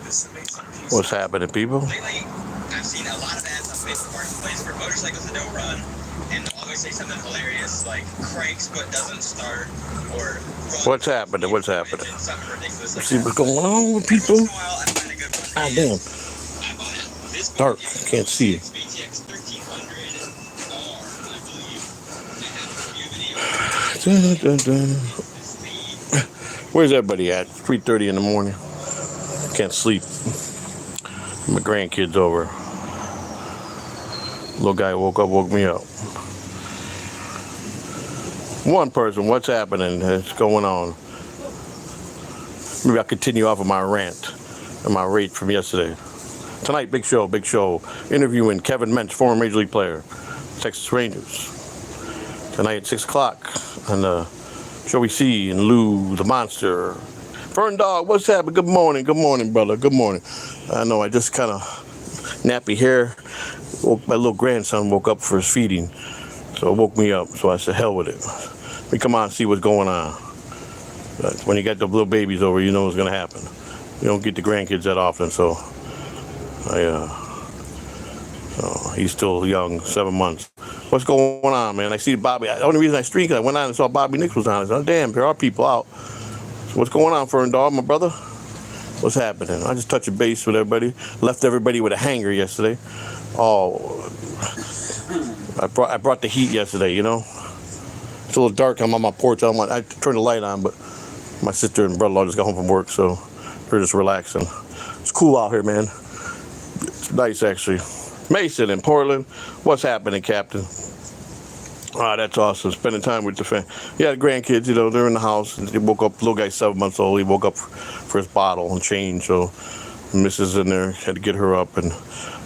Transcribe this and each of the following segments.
What's happening, people? Lately, I've seen a lot of ads on Facebook Marketplace for motorcycles that don't run, and they'll always say something hilarious like cranks but doesn't start, or What's happening? What's happening? Something ridiculous like See that. what's going on with Every people? once in a while, I find a good one. Ah, damn. I bought it. This Dark. BTX Can't see it. BTX 1300R, I believe. I have a review video. Dun, dun, dun. Where's everybody at? 3:30 in the morning. Can't sleep. My grandkids over. Little guy woke me up. One person, what's happening? What's going on? Maybe I'll continue off of my rant and my rate from yesterday. Tonight, big show. Interviewing Kevin Mentz, former Major League player, Texas Rangers. Tonight at 6 o'clock on the show we see and Lou the Monster. Fern Dog, what's happening? Good morning, brother. Good morning. I know I just kind of nappy hair. My little grandson woke up for his feeding, so it woke me up. So I said, hell with it. Let me come on and see what's going on. But when you got the little babies over, you know what's going to happen. You don't get the grandkids that often, so he's still young, 7 months. What's going on, man? I see Bobby. The only reason I streaked, I went on and saw Bobby Nix was on. I said, oh, damn, there are people out. So what's going on, Fern Dog, my brother? What's happening? I just touched a base with everybody. Left everybody with a hanger yesterday. Oh, I brought the heat yesterday, you know. It's a little dark. I'm on my porch. I turned the light on, but my sister and brother-in-law just got home from work, so we're just relaxing. It's cool out here, man. It's nice, actually. Mason in Portland. What's happening, Captain? Ah, that's awesome. Spending time with the family. Yeah, the grandkids, you know, they're in the house. And they woke up, little guy's 7 months old. He woke up for his bottle and change. So Mrs. in there, had to get her up. And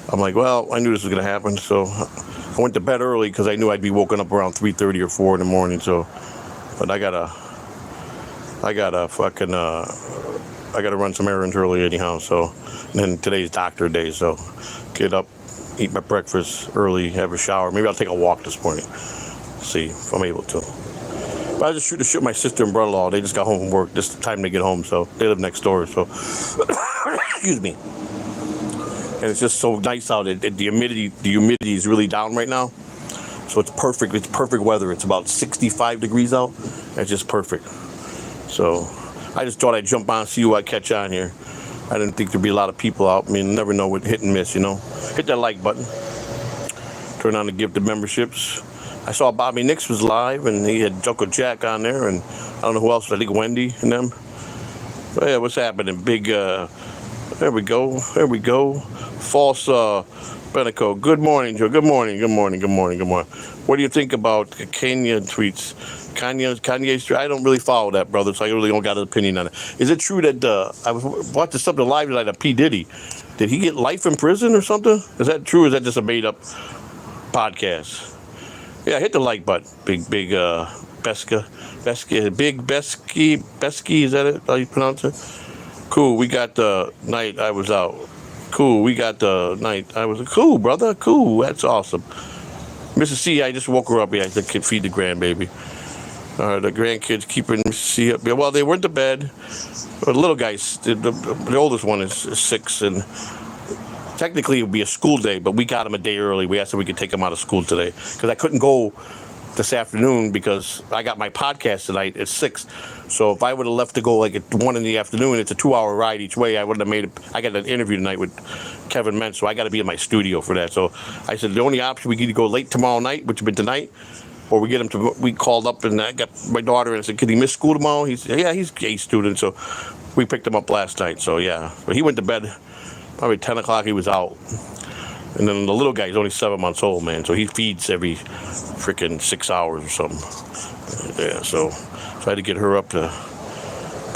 I'm like, well, I knew this was going to happen. So I went to bed early because I knew I'd be woken up around 3:30 or 4 in the morning. So, but I gotta run some errands early anyhow. So, and then today's doctor day. So get up, eat my breakfast early, have a shower. Maybe I'll take a walk this morning. See if I'm able to. But I just shoot with my sister and brother-in-law. They just got home from work. Just the time to get home, so they live next door. So, excuse me. And it's just so nice out. The humidity is really down right now. So it's perfect. It's perfect weather. It's about 65 degrees out. It's just perfect. So I just thought I'd jump on, see who I catch on here. I didn't think there'd be a lot of people out. I mean, you never know what hit and miss, you know. Hit that like button. Turn on the gift of memberships. I saw Bobby Nix was live, and he had Jungle Jack on there, and I don't know who else. I think Wendy and them. But yeah, what's happening? Big, there we go. False Benico. Good morning, Joe. Good morning. What do you think about Kanye tweets? Kanye's. I don't really follow that, brother, so I really don't got an opinion on it. Is it true that I was watching something live tonight of P. Diddy? Did he get life in prison or something? Is that true, or is that just a made-up podcast? Yeah, hit the like button. Big Besky, is that it? How you pronounce it? Cool, we got the night I was out. Cool, cool, brother, cool, that's awesome. Mrs. C, I just woke her up. Yeah, I could feed the grandbaby. The grandkids keeping Mrs. C up. Yeah, well, they went to bed. The little guys, the oldest one is 6, and technically it would be a school day, but we got him a day early. We asked if we could take him out of school today because I couldn't go this afternoon because I got my podcast tonight at 6. So if I would have left to go like at 1 in the afternoon, it's a 2-hour ride each way. I wouldn't have made it. I got an interview tonight with Kevin Mentz, so I got to be in my studio for that. So I said the only option, we could either go late tomorrow night, which would be tonight, or we get him to. We called up and I got my daughter and I said, "Can he miss school tomorrow?" He said, "Yeah, he's a student." So we picked him up last night. So yeah, but he went to bed probably 10 o'clock. He was out. And then the little guy is only 7 months old, man. So he feeds every freaking 6 hours or something. Yeah, so I had to get her up to.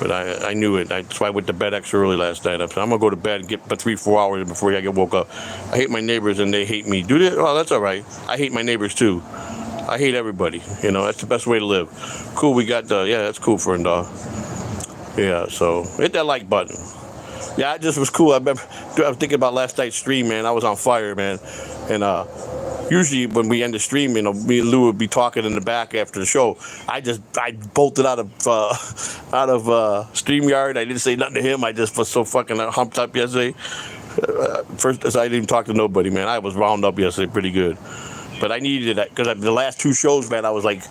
But I knew it. That's why I went to bed extra early last night. I said, I'm going to go to bed and get about 3-4 hours before I get woke up. I hate my neighbors and they hate me. Do they? Oh, that's all right. I hate my neighbors too. I hate everybody. You know, that's the best way to live. Cool, we got the. Yeah, that's cool for a dog. Yeah, so hit that like button. Yeah, it just was cool. I was thinking about last night's stream, man. I was on fire, man. And usually when we end the stream, me and Lou would be talking in the back after the show. I bolted out of StreamYard. I didn't say nothing to him. I just was so fucking humped up yesterday. First, I didn't even talk to nobody, man. I was wound up yesterday pretty good. But I needed it because the last 2 shows, man, I was like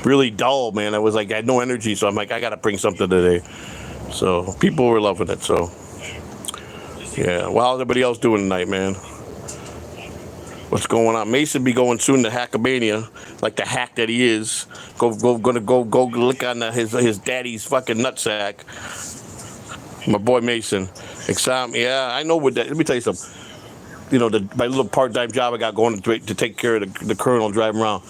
really dull, man. I was like, I had no energy. So I'm like, I got to bring something today. So people were loving it. So, yeah. Well, how's everybody else doing tonight, man? What's going on? Mason be going soon to Hackamania, like the hack that he is. Gonna go lick on his daddy's fucking nutsack. My boy Mason. Yeah, I know what that. Let me tell you something. My little part-time job I got going to take care of the colonel driving around.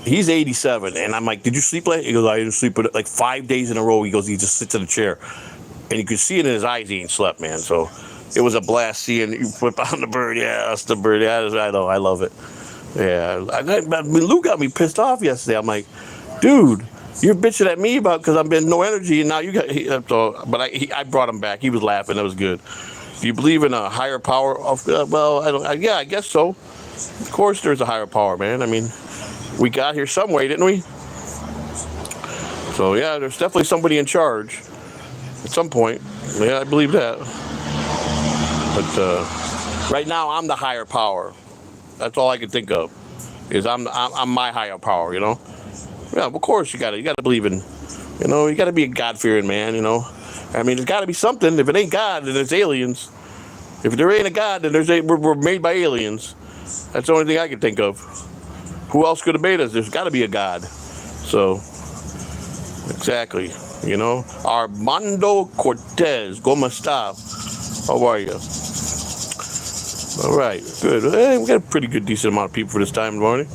He's 87, and I'm like, did you sleep late? He goes, I didn't sleep, but like 5 days in a row. He goes, he just sits in a chair, and you can see it in his eyes. He ain't slept, man. So it was a blast seeing you flip on the bird. Yeah, that's the bird. Yeah, I know, I love it. Yeah, Lou got me pissed off yesterday. I'm like, dude, you're bitching at me because I've been no energy, and now you got. But I brought him back. He was laughing. That was good. Do you believe in a higher power? Well, I don't. Yeah, I guess so. Of course, there's a higher power, man. I mean, we got here some way, didn't we? So yeah, there's definitely somebody in charge at some point. Yeah, I believe that. But right now, I'm the higher power. That's all I can think of. Is I'm my higher power. Yeah, of course you gotta believe in. You gotta be a God-fearing man. I mean, there's got to be something. If it ain't God, then it's aliens. If there ain't a God, then we're made by aliens. That's the only thing I can think of. Who else could have made us? There's got to be a God. So, exactly. Armando Cortez, ¿Cómo está? How are you? All right, good. Hey, we got a pretty good, decent amount of people for this time in the morning.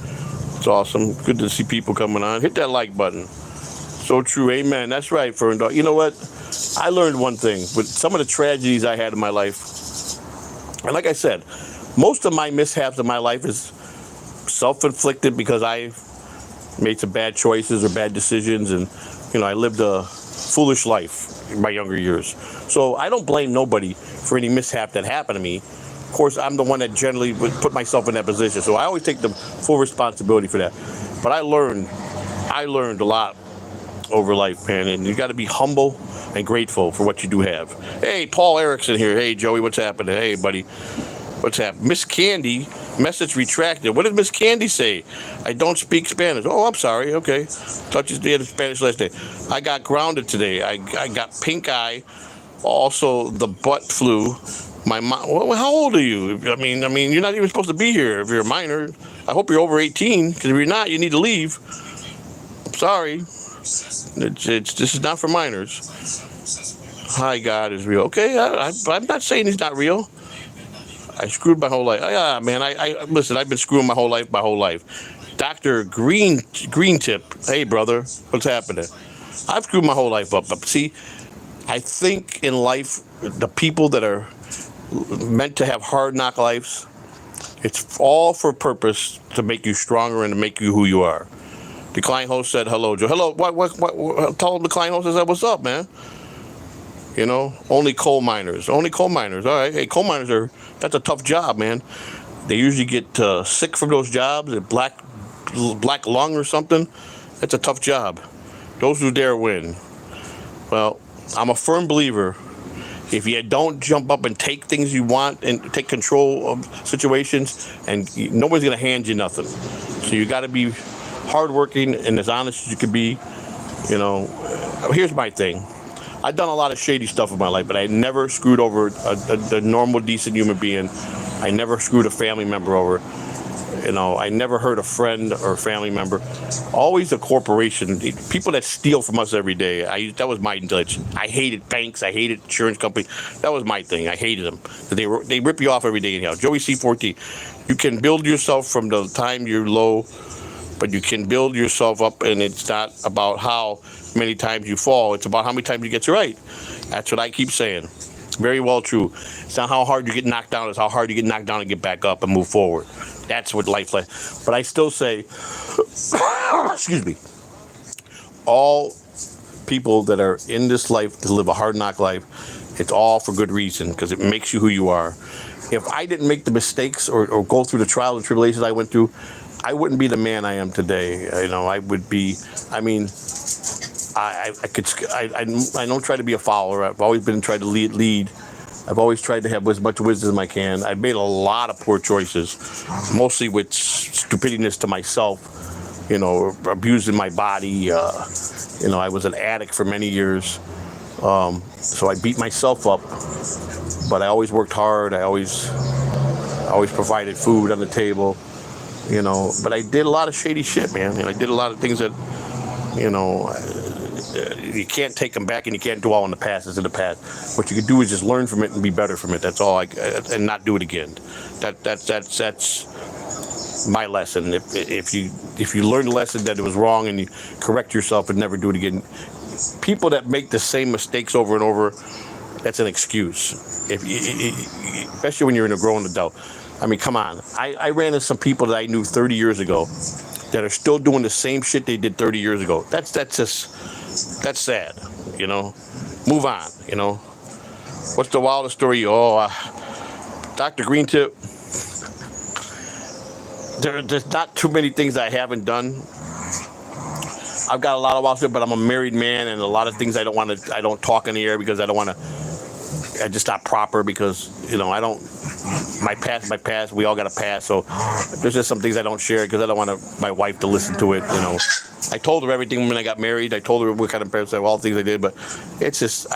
It's awesome. Good to see people coming on. Hit that like button. So true. Amen. That's right, Fern Dog. You know what? I learned one thing with some of the tragedies I had in my life. And like I said, most of my mishaps in my life is self-inflicted because I made some bad choices or bad decisions. And, I lived a foolish life in my younger years. So I don't blame nobody for any mishap that happened to me. Of course, I'm the one that generally would put myself in that position. So I always take the full responsibility for that. But I learned a lot over life, man, and you got to be humble and grateful for what you do have. Hey, Paul Erickson here. Hey, Joey, what's happening? Hey, buddy, what's happening? Miss Candy, message retracted. What did Miss Candy say? I don't speak Spanish. Oh, I'm sorry. Okay, thought you did Spanish last day. I got grounded today. I got pink eye. Also, the butt flu. My mom. Well, how old are you? I mean, you're not even supposed to be here if you're a minor. I hope you're over 18, because if you're not, you need to leave. I'm sorry. This is not for minors. Hi, God is real. Okay, I'm not saying he's not real. I screwed my whole life. Yeah, man. Listen. I've been screwing my whole life. Dr. Green Tip. Hey, brother, what's happening? I've screwed my whole life up. But see, I think in life, the people that are meant to have hard knock lives, it's all for a purpose to make you stronger and to make you who you are. The client host said hello, Joe. Hello, what tell the client host I said, what's up, man? Only coal miners. All right. Hey, coal miners that's a tough job, man. They usually get sick from those jobs, black lung or something. That's a tough job. Those who dare win. Well, I'm a firm believer. If you don't jump up and take things you want and take control of situations, and nobody's going to hand you nothing. So you got to be hardworking and as honest as you can be. Here's my thing. I've done a lot of shady stuff in my life, but I never screwed over a normal, decent human being. I never screwed a family member over. I never hurt a friend or a family member. Always a corporation. People that steal from us every day. That was my intelligence. I hated banks. I hated insurance companies. That was my thing. I hated them. They rip you off every day anyhow. Joey C14. You can build yourself from the time you're low, but you can build yourself up, and it's not about how many times you fall. It's about how many times you get right. That's what I keep saying. Very well true. It's not how hard you get knocked down. It's how hard you get knocked down and get back up and move forward. That's what life like. But I still say, excuse me, all people that are in this life to live a hard knock life, It's all for good reason, because it makes you who you are. If I didn't make the mistakes or go through the trials and tribulations I went through, I wouldn't be the man I am today. I would be. I mean, I don't try to be a follower. I've always been trying to lead. I've always tried to have as much wisdom as I can. I've made a lot of poor choices, mostly with stupidness to myself. Abusing my body. I was an addict for many years. So I beat myself up, but I always worked hard. I always provided food on the table, but I did a lot of shady shit, man. I did a lot of things that, you can't take them back, and you can't dwell on the past. It's in the past. What you can do is just learn from it and be better from it. That's all. And not do it again. That's my lesson. If you learn the lesson that it was wrong and you correct yourself and never do it again. People that make the same mistakes over and over, that's an excuse. Especially when you're in a grown adult. I mean, come on. I ran into some people that I knew 30 years ago that are still doing the same shit they did 30 years ago. That's sad. Move on. What's the wildest story? Dr. Green Tip. There's not too many things I haven't done. I've got a lot of wild stuff, but I'm a married man, and a lot of things I don't talk in the air because I don't want to. I just not proper because I don't. My past. We all got a past, so there's just some things I don't share because I don't want my wife to listen to it. I told her everything when I got married. I told her what kind of parents I all the things I did, but it's just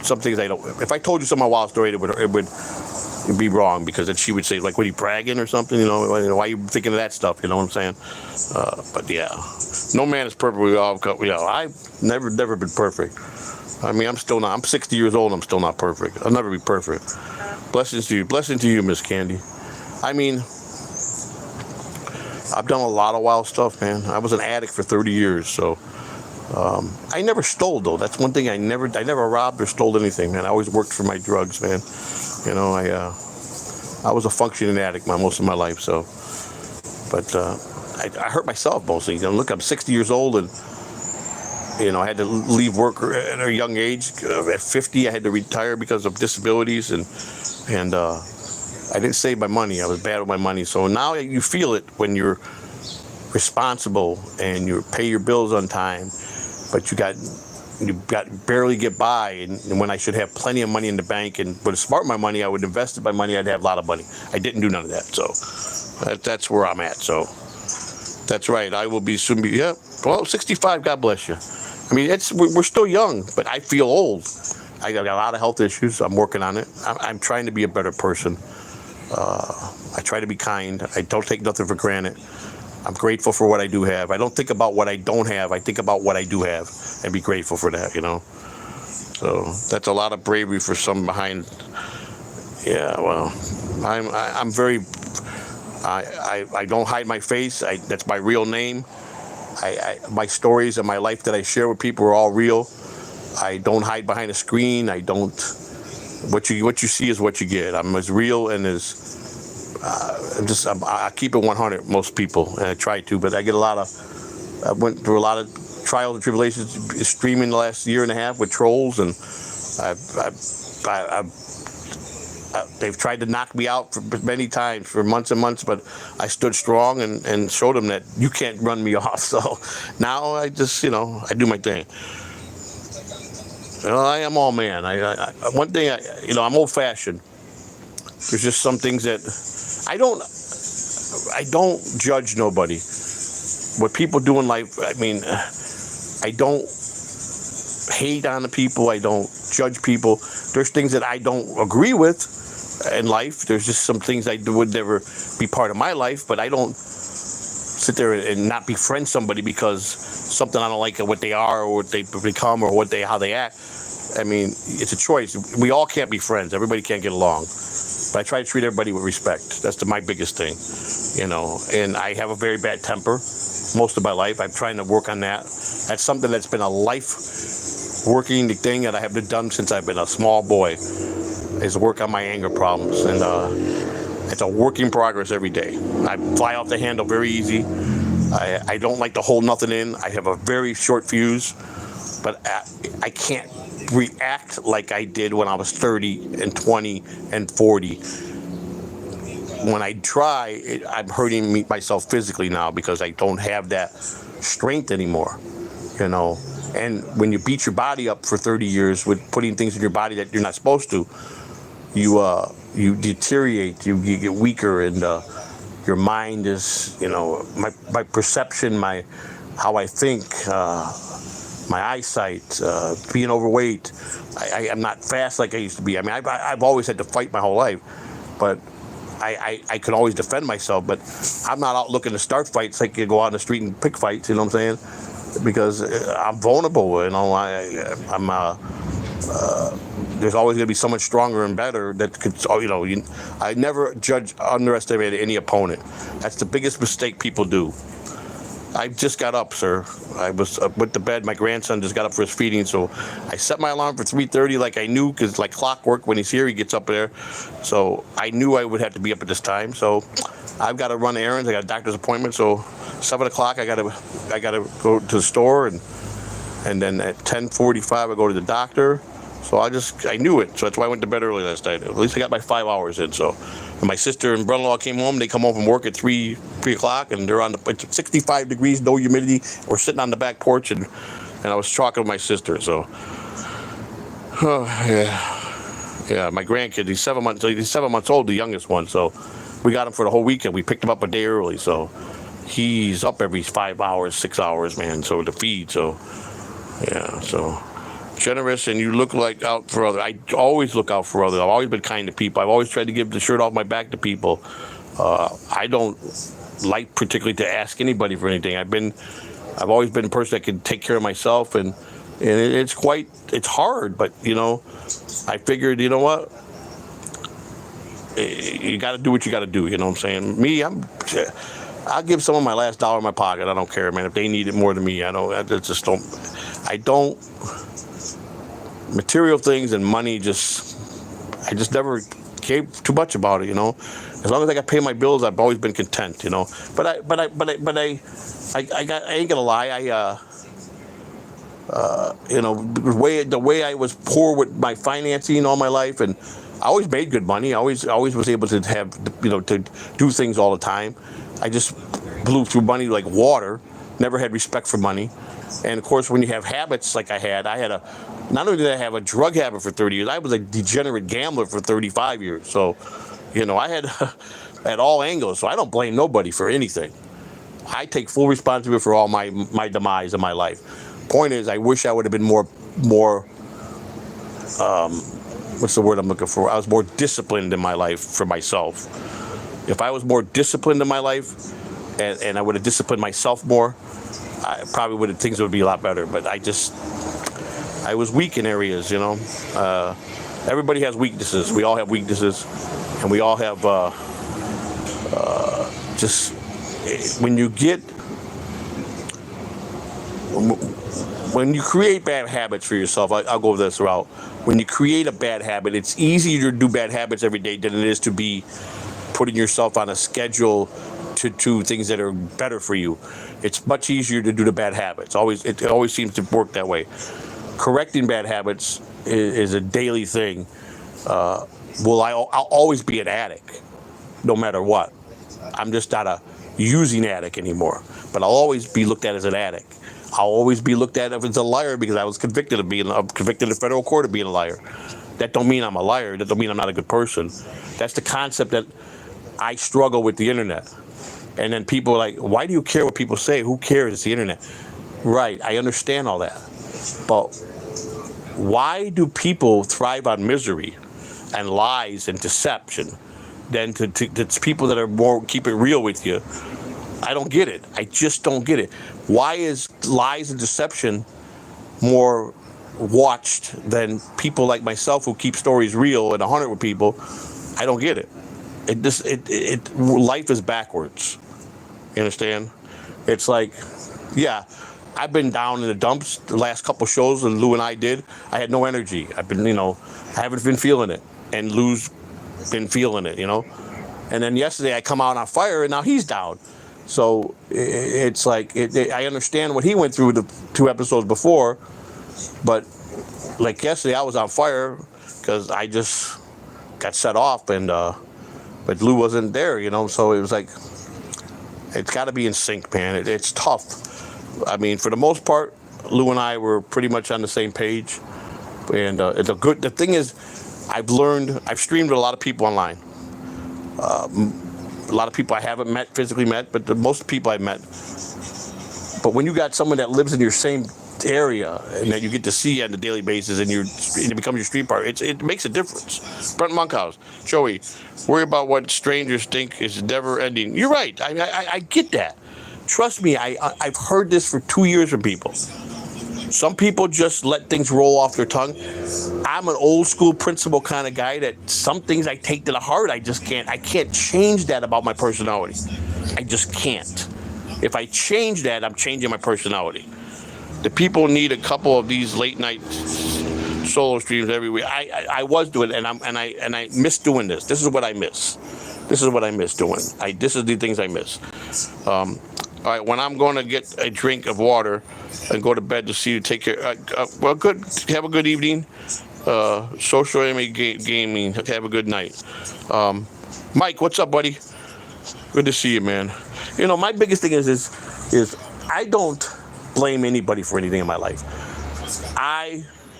some things I don't. If I told you some of my wild story, it would be wrong, because then she would say, like, what are you bragging or something? Why are you thinking of that stuff? You know what I'm saying? But yeah, no man is perfect. I've never been perfect. I mean, I'm still not. I'm 60 years old. I'm still not perfect. I'll never be perfect. Blessings to you, Miss Candy. I mean, I've done a lot of wild stuff, man. I was an addict for 30 years, so I never stole, though. That's one thing I never robbed or stole anything, man. I always worked for my drugs, man. I was a functioning addict most of my life, so. But I hurt myself mostly. Look, I'm 60 years old, and I had to leave work at a young age. At 50, I had to retire because of disabilities, and I didn't save my money. I was bad with my money. So now you feel it when you're responsible and you pay your bills on time, but you barely get by, and when I should have plenty of money in the bank, and with smart my money, I would invest my money, I'd have a lot of money. I didn't do none of that, so that's where I'm at. So that's right. I will be soon. 65. God bless you. I mean, we're still young, but I feel old. I got a lot of health issues. I'm working on it. I'm trying to be a better person. I try to be kind. I don't take nothing for granted. I'm grateful for what I do have. I don't think about what I don't have. I think about what I do have and be grateful for that, So that's a lot of bravery for some behind. Yeah, well, I'm very. I don't hide my face. That's my real name. My stories and my life that I share with people are all real. I don't hide behind a screen. I don't. What you see is what you get. I'm as real and as. I keep it 100. Most people, and I try to, but I went through a lot of trials and tribulations streaming the last year and a half with trolls, and they've tried to knock me out for many times for months and months, but I stood strong and showed them that you can't run me off. So now I just, I do my thing. I am all man. One thing, I'm old fashioned. There's just some things that I don't judge nobody. What people do in life, I mean, I don't hate on the people. I don't judge people. There's things that I don't agree with in life. There's just some things I would never be part of my life, but I don't sit there and not befriend somebody because something I don't like what they are or what they become or how they act. I mean, it's a choice. We all can't be friends. Everybody can't get along. But I try to treat everybody with respect. That's my biggest thing, And I have a very bad temper most of my life. I'm trying to work on that. That's something that's been a life working thing that I have done since I've been a small boy, is work on my anger problems. And it's a work in progress every day. I fly off the handle very easy. I don't like to hold nothing in. I have a very short fuse. but I can't react like I did when I was 30 and 20 and 40. When I try, I'm hurting myself physically now because I don't have that strength anymore, you know. And when you beat your body up for 30 years with putting things in your body that you're not supposed to, you deteriorate, you get weaker, and your mind is, you know, my perception, how I think, my eyesight, being overweight. I'm not fast like I used to be. I mean, I've always had to fight my whole life, but I can always defend myself. But I'm not out looking to start fights like you go out in the street and pick fights. You know what I'm saying? Because I'm vulnerable. You know, I'm. There's always going to be someone stronger and better that could, you know. I never underestimate any opponent. That's the biggest mistake people do. I just got up, sir. I went to bed. My grandson just got up for his feeding, so I set my alarm for 3:30 like I knew, because like clockwork, when he's here, he gets up there. So I knew I would have to be up at this time. So I've got to run errands. I got a doctor's appointment. So 7 o'clock, I gotta go to the store, and then at 10:45, I go to the doctor. So I knew it. So that's why I went to bed early last night. At least I got my 5 hours in. So when my sister and brother-in-law came home, they come home from work at 3 o'clock, and they're it's 65 degrees, no humidity. We're sitting on the back porch, and I was talking to my sister. So, yeah, my grandkid, he's 7 months old, the youngest one. So we got him for the whole weekend. We picked him up a day early. So he's up every 5 hours, 6 hours, man. So to feed. So yeah, so. Generous, and you look like out for others. I always look out for others. I've always been kind to people. I've always tried to give the shirt off my back to people. I don't like particularly to ask anybody for anything. I've always been a person that can take care of myself, and it's hard, but you know, I figured, you know what, you got to do what you got to do. You know what I'm saying? Me, I'll give someone my last dollar in my pocket. I don't care, man. If they need it more than me, I don't. Material things and money, I just never cared too much about it, you know. As long as I got to pay my bills, I've always been content, you know. But I ain't gonna lie. You know, the way I was poor with my financing all my life, and I always made good money. I always was able to have, you know, to do things all the time. I just blew through money like water. Never had respect for money. And of course, when you have habits like I had not only did I have a drug habit for 30 years, I was a degenerate gambler for 35 years. So, you know, I had at all angles. So I don't blame nobody for anything. I take full responsibility for all my demise in my life. Point is, I wish I would have been more what's the word I'm looking for? I was more disciplined in my life for myself. If I was more disciplined in my life, and I would have disciplined myself more, things would be a lot better. But I was weak in areas, you know. Everybody has weaknesses. We all have weaknesses, and we all have when you create bad habits for yourself. I'll go this route. When you create a bad habit, it's easier to do bad habits every day than it is to be putting yourself on a schedule to things that are better for you. It's much easier to do the bad habits. It always seems to work that way. Correcting bad habits is a daily thing. I'll always be an addict, no matter what. I'm just not a using addict anymore, but I'll always be looked at as an addict. I'll always be looked at as a liar because I was convicted in federal court of being a liar. That don't mean I'm a liar. That don't mean I'm not a good person. That's the concept that I struggle with the internet. And then people are like, why do you care what people say? Who cares? It's the internet. Right, I understand all that. But why do people thrive on misery and lies and deception than to people that are more keep it real with you? I don't get it. I just don't get it. Why is lies and deception more watched than people like myself who keep stories real and 100 with people? I don't get it. Life is backwards. You understand? It's like, yeah, I've been down in the dumps the last couple shows that Lou and I did. I had no energy. I haven't been feeling it. And Lou's been feeling it, you know? And then yesterday I come out on fire, and now he's down. So it's like, I understand what he went through the 2 episodes before, But like yesterday, I was on fire because I just got set off, and but Lou wasn't there, So it was like, it's got to be in sync, man. It's tough. I mean, for the most part, Lou and I were pretty much on the same page, and it's a good. The thing is, I've streamed with a lot of people online. A lot of people I haven't physically met, but most people I've met. But when you got someone that lives in your same area and that you get to see on a daily basis, and it becomes your street partner, it makes a difference. Brent Monkhouse, Joey, worry about what strangers think is never ending. You're right. I get that. Trust me, I've heard this for 2 years from people. Some people just let things roll off their tongue. I'm an old school principle kind of guy that some things I take to the heart. I can't change that about my personality. I just can't. If I change that, I'm changing my personality. The people need a couple of these late night solo streams every week. I was doing it, and I miss doing this. This is what I miss. This is what I miss doing. This is the things I miss. All right, when I'm going to get a drink of water and go to bed to see you, take care. Well, good. Have a good evening. Social anime gaming. Have a good night. Mike, what's up, buddy? Good to see you, man. My biggest thing is I don't blame anybody for anything in my life.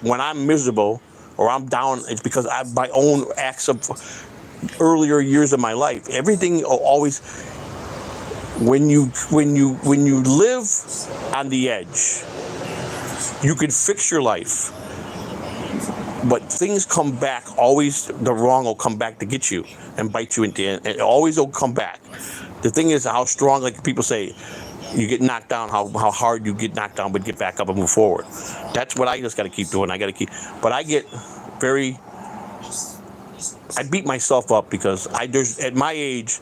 When I'm miserable or I'm down, it's because I my own acts of earlier years of my life. Everything always. When you live on the edge, you can fix your life, but things come back. Always the wrong will come back to get you and bite you in the end. It always will come back. The thing is how strong, like people say, you get knocked down, how hard you get knocked down, but get back up and move forward. That's what I just got to keep doing. But I beat myself up because at my age,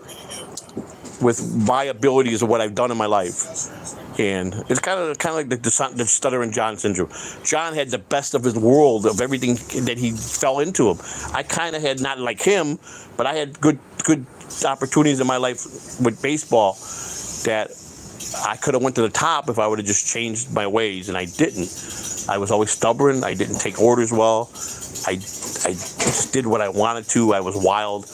with my abilities of what I've done in my life, and it's kind of like the stuttering John syndrome. John had the best of his world of everything that he fell into him. I kind of had, not like him, but I had good opportunities in my life with baseball that I could have went to the top if I would have just changed my ways, and I didn't. I was always stubborn. I didn't take orders well. I just did what I wanted to. I was wild,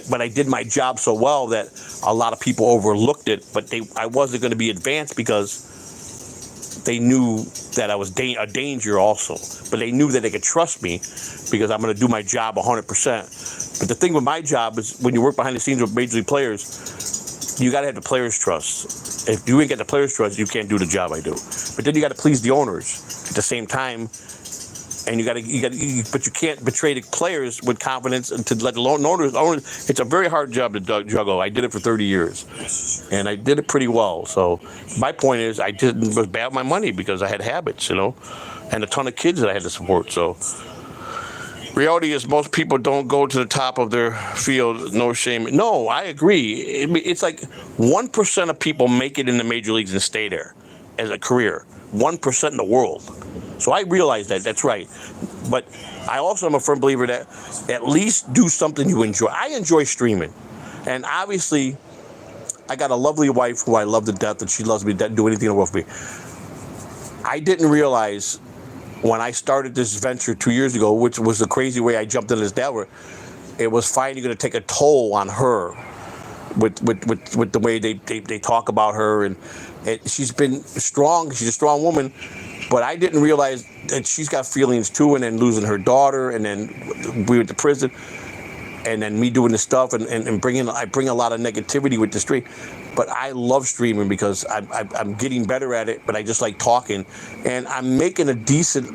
but I did my job so well that a lot of people overlooked it. But I wasn't going to be advanced because they knew that I was a danger also. But they knew that they could trust me because I'm going to do my job 100%. But the thing with my job is when you work behind the scenes with major league players, you got to have the players' trust. If you ain't got the players' trust, you can't do the job I do. But then you got to please the owners at the same time. And but you can't betray the players with confidence and to let the owners. It's a very hard job to juggle. I did it for 30 years, and I did it pretty well. So my point is, I was bad with my money because I had habits, and a ton of kids that I had to support. So reality is, most people don't go to the top of their field. No shame. No, I agree. It's like 1% of people make it in the major leagues and stay there as a career. 1% in the world. So I realize that. That's right. But I also am a firm believer that at least do something you enjoy. I enjoy streaming. And obviously, I got a lovely wife who I love to death, and she loves me to do anything in the world for me. I didn't realize when I started this venture 2 years ago, which was the crazy way I jumped into this network, it was finally going to take a toll on her with the way they talk about her. And she's been strong. She's a strong woman. But I didn't realize that she's got feelings too, and then losing her daughter, and then we went to prison, and then me doing this stuff, and I bring a lot of negativity with the stream. But I love streaming because I'm getting better at it. But I just like talking, and I'm making decent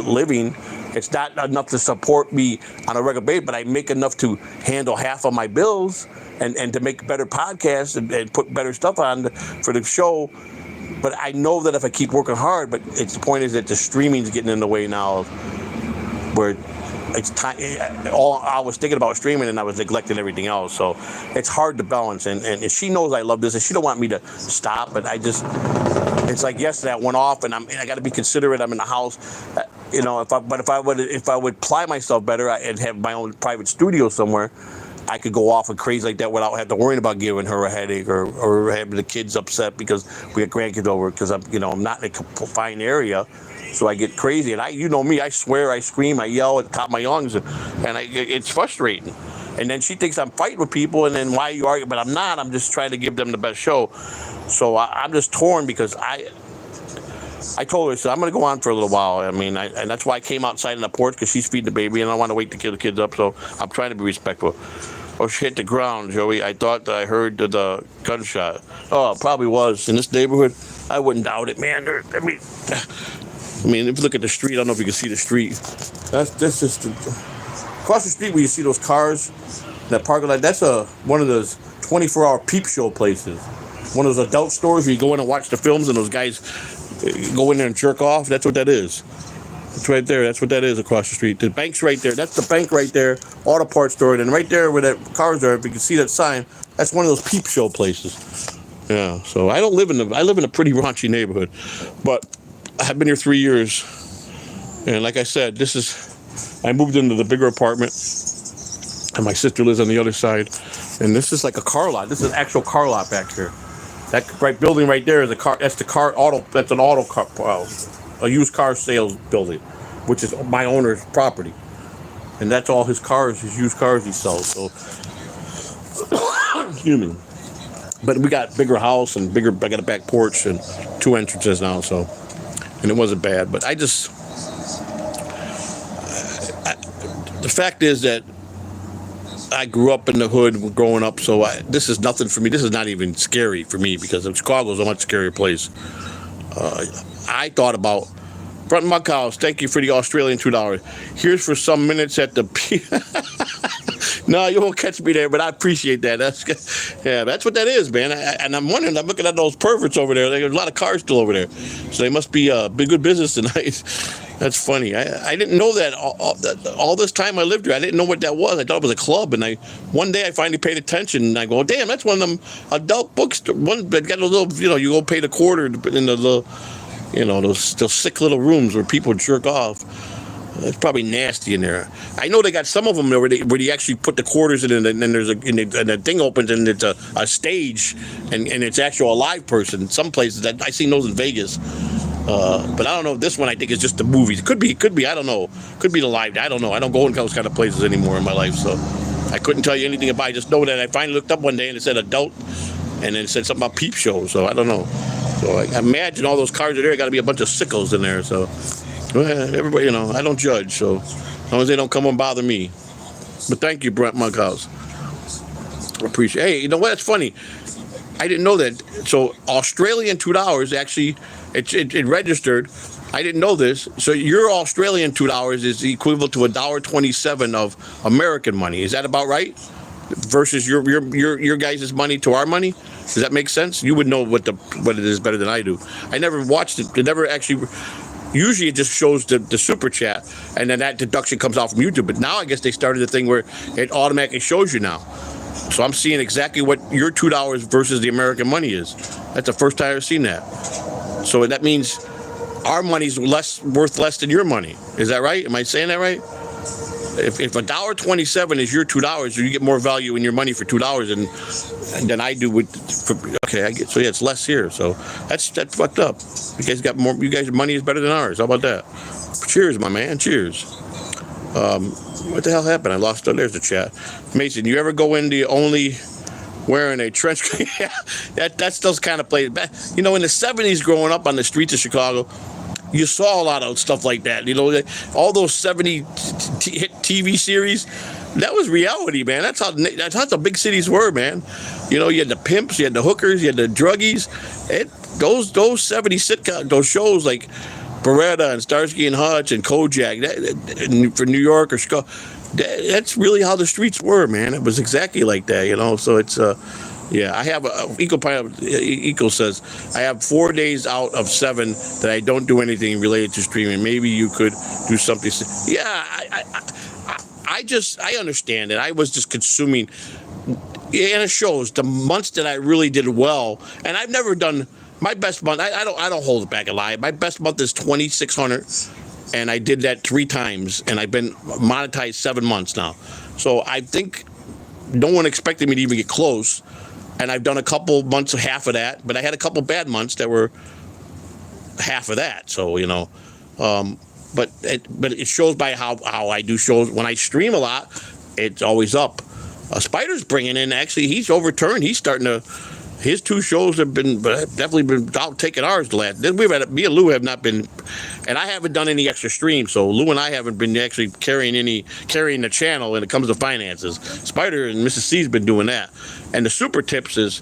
living. It's not enough to support me on a regular basis, but I make enough to handle half of my bills and to make better podcasts and put better stuff on for the show. But I know that if I keep working hard, but the point is that the streaming's getting in the way now, where it's time. I was thinking about streaming and I was neglecting everything else. So it's hard to balance. And she knows I love this, and she don't want me to stop. But it's like yesterday I went off, and I got to be considerate. I'm in the house, If I would apply myself better and have my own private studio somewhere, I could go off and crazy like that without having to worry about giving her a headache or having the kids upset because we had grandkids over, because I'm not in a confined area, so I get crazy. And you know me, I swear, I scream, I yell at the top of my lungs, and it's frustrating. And then she thinks I'm fighting with people, and then why you argue? But I'm not. I'm just trying to give them the best show. So I'm just torn because I told her, so I'm going to go on for a little while. I mean, and that's why I came outside on the porch, because she's feeding the baby, and I want to wait to get the kids up, so I'm trying to be respectful. Oh, she hit the ground, Joey. I thought that I heard the gunshot. Oh, it probably was. In this neighborhood, I wouldn't doubt it, man. I mean, if you look at the street, I don't know if you can see the street. That's just across the street where you see those cars, that parking lot. That's one of those 24-hour peep show places. One of those adult stores where you go in and watch the films, and those guys go in there and jerk off. That's what that is. It's right there. That's what that is across the street. The bank's right there. That's the bank right there. Auto parts store. And right there where that cars are, if you can see that sign, that's one of those peep show places. Yeah. So I live in a pretty raunchy neighborhood, but I've been here 3 years, and like I said, I moved into the bigger apartment, and my sister lives on the other side, and this is like a car lot. This is an actual car lot back here. That building right there is a car. That's That's an auto car, a used car sales building, which is my owner's property, and that's all his cars, his used cars he sells. So, excuse me. But we got bigger house and I got a back porch and 2 entrances now. So, and it wasn't bad. But the fact is that I grew up in the hood growing up, so this is nothing for me. This is not even scary for me, because Chicago is a much scarier place. I thought about Front Mug House. Thank you for the Australian $2. Here's for some minutes at the. No, you won't catch me there, but I appreciate that. That's what that is, man. And I'm wondering. I'm looking at those perverts over there. There's a lot of cars still over there, so they must be good business tonight. That's funny. I didn't know that all this time I lived here. I didn't know what that was. I thought it was a club, and one day I finally paid attention, and I go, damn, that's one of them adult bookstores. One that got a little, you go pay the quarter in the little, those sick little rooms where people jerk off. It's probably nasty in there. I know they got some of them where they actually put the quarters in, and then there's and the thing opens, and it's a stage, and it's actual a live person. Some places I seen those in Vegas. But I don't know. This one I think is just the movies. It could be. I don't know. Could be the live. I don't know. I don't go in those kind of places anymore in my life, so I couldn't tell you anything about it. I just know that I finally looked up one day and it said adult, and then it said something about peep show. So I don't know. So I imagine all those cars are there. Got to be a bunch of sickos in there. So everybody, I don't judge. So as long as they don't come and bother me. But thank you, Brent Monkhouse. I appreciate. Hey, you know what? It's funny. I didn't know that. So Australian $2 actually, it registered. I didn't know this. So your Australian $2 is equivalent to $1.27 of American money. Is that about right? Versus your guys' money to our money. Does that make sense? You would know what it is better than I do. I never watched it. It never actually. Usually it just shows the super chat, and then that deduction comes out from YouTube. But now I guess they started the thing where it automatically shows you now. So I'm seeing exactly what your $2 versus the American money is. That's the first time I've seen that. So that means our money's worth less than your money. Is that right? Am I saying that right? If $1.27 is your $2, you get more value in your money for $2 than I do okay, I get, so yeah, it's less here. So that's fucked up. You guys got more. You guys' money is better than ours. How about that? Cheers, my man. Cheers. What the hell happened? I lost. There's the chat. Mason, you ever go in the only wearing a trench coat? Yeah, that's those kind of places. In the 70s, growing up on the streets of Chicago, you saw a lot of stuff like that. All those 70 hit TV series. That was reality, man. That's how the big cities were, man. You had the pimps, you had the hookers, you had the druggies. Those 70 sitcom, those shows like Beretta and Starsky and Hutch and Kojak, for New York or Chicago, that's really how the streets were, man. It was exactly like that, So it's yeah. I have Eco says I have 4 days out of 7 that I don't do anything related to streaming. Maybe you could do something. Yeah, I understand it. I was just consuming, and it shows the months that I really did well, and I've never done. My best month, I don't hold it back and lie. My best month is 2,600, and I did that 3 times, and I've been monetized 7 months now. So I think no one expected me to even get close. And I've done a couple months of half of that, but I had a couple bad months that were half of that. So, you know, but it shows by how I do shows. When I stream a lot, it's always up. Spider's bringing in, actually, he's overturned. He's starting to, his 2 shows have definitely been out taking ours the last. Me and Lou have not been, and I haven't done any extra streams, so Lou and I haven't been actually carrying the channel when it comes to finances. Spider and Mrs. C's been doing that. And the super tips is,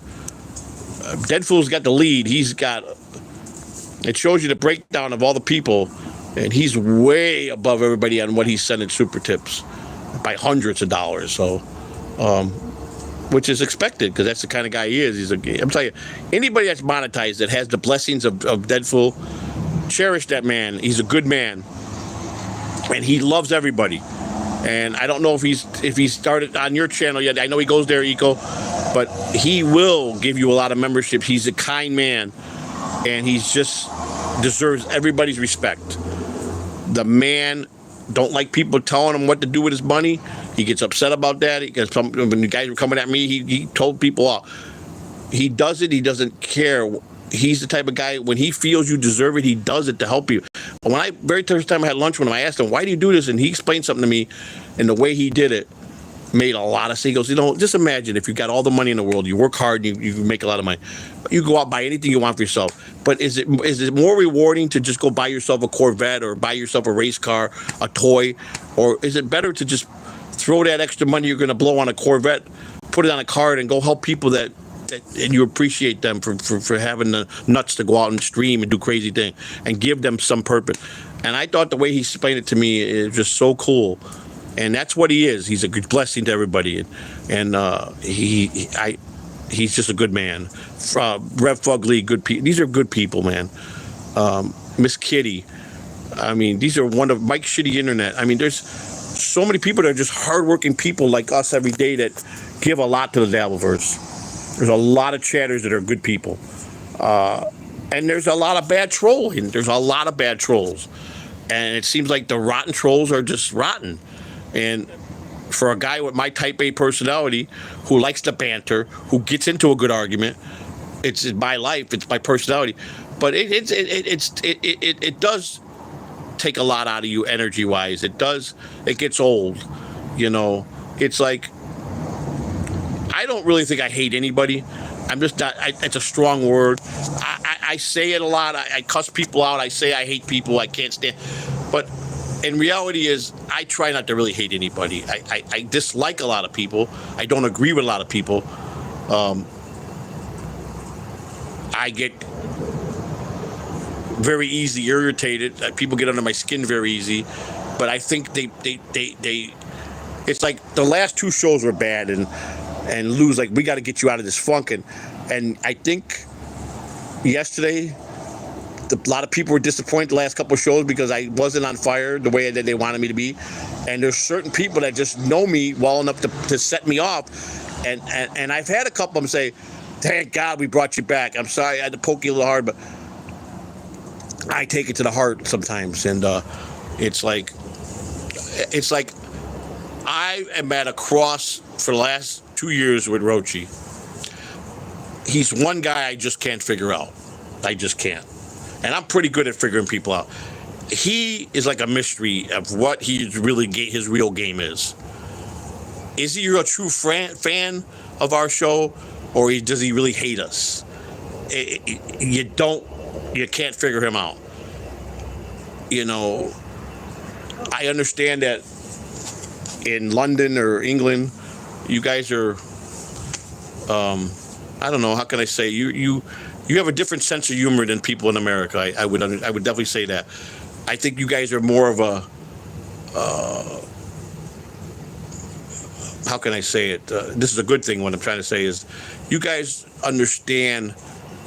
Deadpool's got the lead. It shows you the breakdown of all the people, and he's way above everybody on what he's sending super tips by hundreds of dollars. So, which is expected, because that's the kind of guy he is. I'm telling you, anybody that's monetized that has the blessings of Deadpool, cherish that man. He's a good man, and he loves everybody. And I don't know if he's started on your channel yet. I know he goes there, Eco, but he will give you a lot of membership. He's a kind man, and he's just deserves everybody's respect. The man don't like people telling him what to do with his money. He gets upset about that. When the guys were coming at me, he told people off. He does it. He doesn't care. He's the type of guy, when he feels you deserve it, he does it to help you. But very first time I had lunch with him, I asked him, why do you do this? And he explained something to me, and the way he did it made a lot of sense. He goes, you know, just imagine if you got all the money in the world, you work hard, and you make a lot of money. You go out and buy anything you want for yourself. But is it more rewarding to just go buy yourself a Corvette or buy yourself a race car, a toy? Or is it better to just throw that extra money you're going to blow on a Corvette, put it on a card, and go help people that and you appreciate them for having the nuts to go out and stream and do crazy things and give them some purpose? And I thought the way he explained it to me is just so cool. And that's what he is. He's a good blessing to everybody. And he's just a good man. Rev Fugly, good people. These are good people, man. Miss Kitty. I mean, these are one of Mike's Shitty Internet. I mean, there's so many people that are just hardworking people like us every day that give a lot to the Dabbleverse. There's a lot of chatters that are good people. And there's a lot of bad trolling. There's a lot of bad trolls. And it seems like the rotten trolls are just rotten. And for a guy with my type A personality, who likes to banter, who gets into a good argument, it's my life, it's my personality. But it does take a lot out of you energy-wise. It gets old, you know. It's like, I don't really think I hate anybody. I'm just not, it's a strong word. I say it a lot. I cuss people out. I say I hate people. I can't stand. But in reality is, I try not to really hate anybody. I dislike a lot of people. I don't agree with a lot of people. I get very easy irritated. People get under my skin very easy. But I think they it's like the last 2 shows were bad, and Lou's like, we got to get you out of this funk. And I think yesterday, a lot of people were disappointed the last couple of shows because I wasn't on fire the way that they wanted me to be. And there's certain people that just know me well enough to set me off. And I've had a couple of them say, thank God we brought you back. I'm sorry I had to poke you a little hard, but I take it to the heart sometimes. And it's like I am at a cross for the last 2 years with Rochi. He's one guy I just can't figure out. I just can't. And I'm pretty good at figuring people out. He is like a mystery of what his real game is. Is he a true fan of our show, or does he really hate us? You can't figure him out. You know, I understand that in London or England, you guys are, I don't know, how can I say, you have a different sense of humor than people in America. I would definitely say that. I think you guys are more of a, how can I say it? This is a good thing. What I'm trying to say is, you guys understand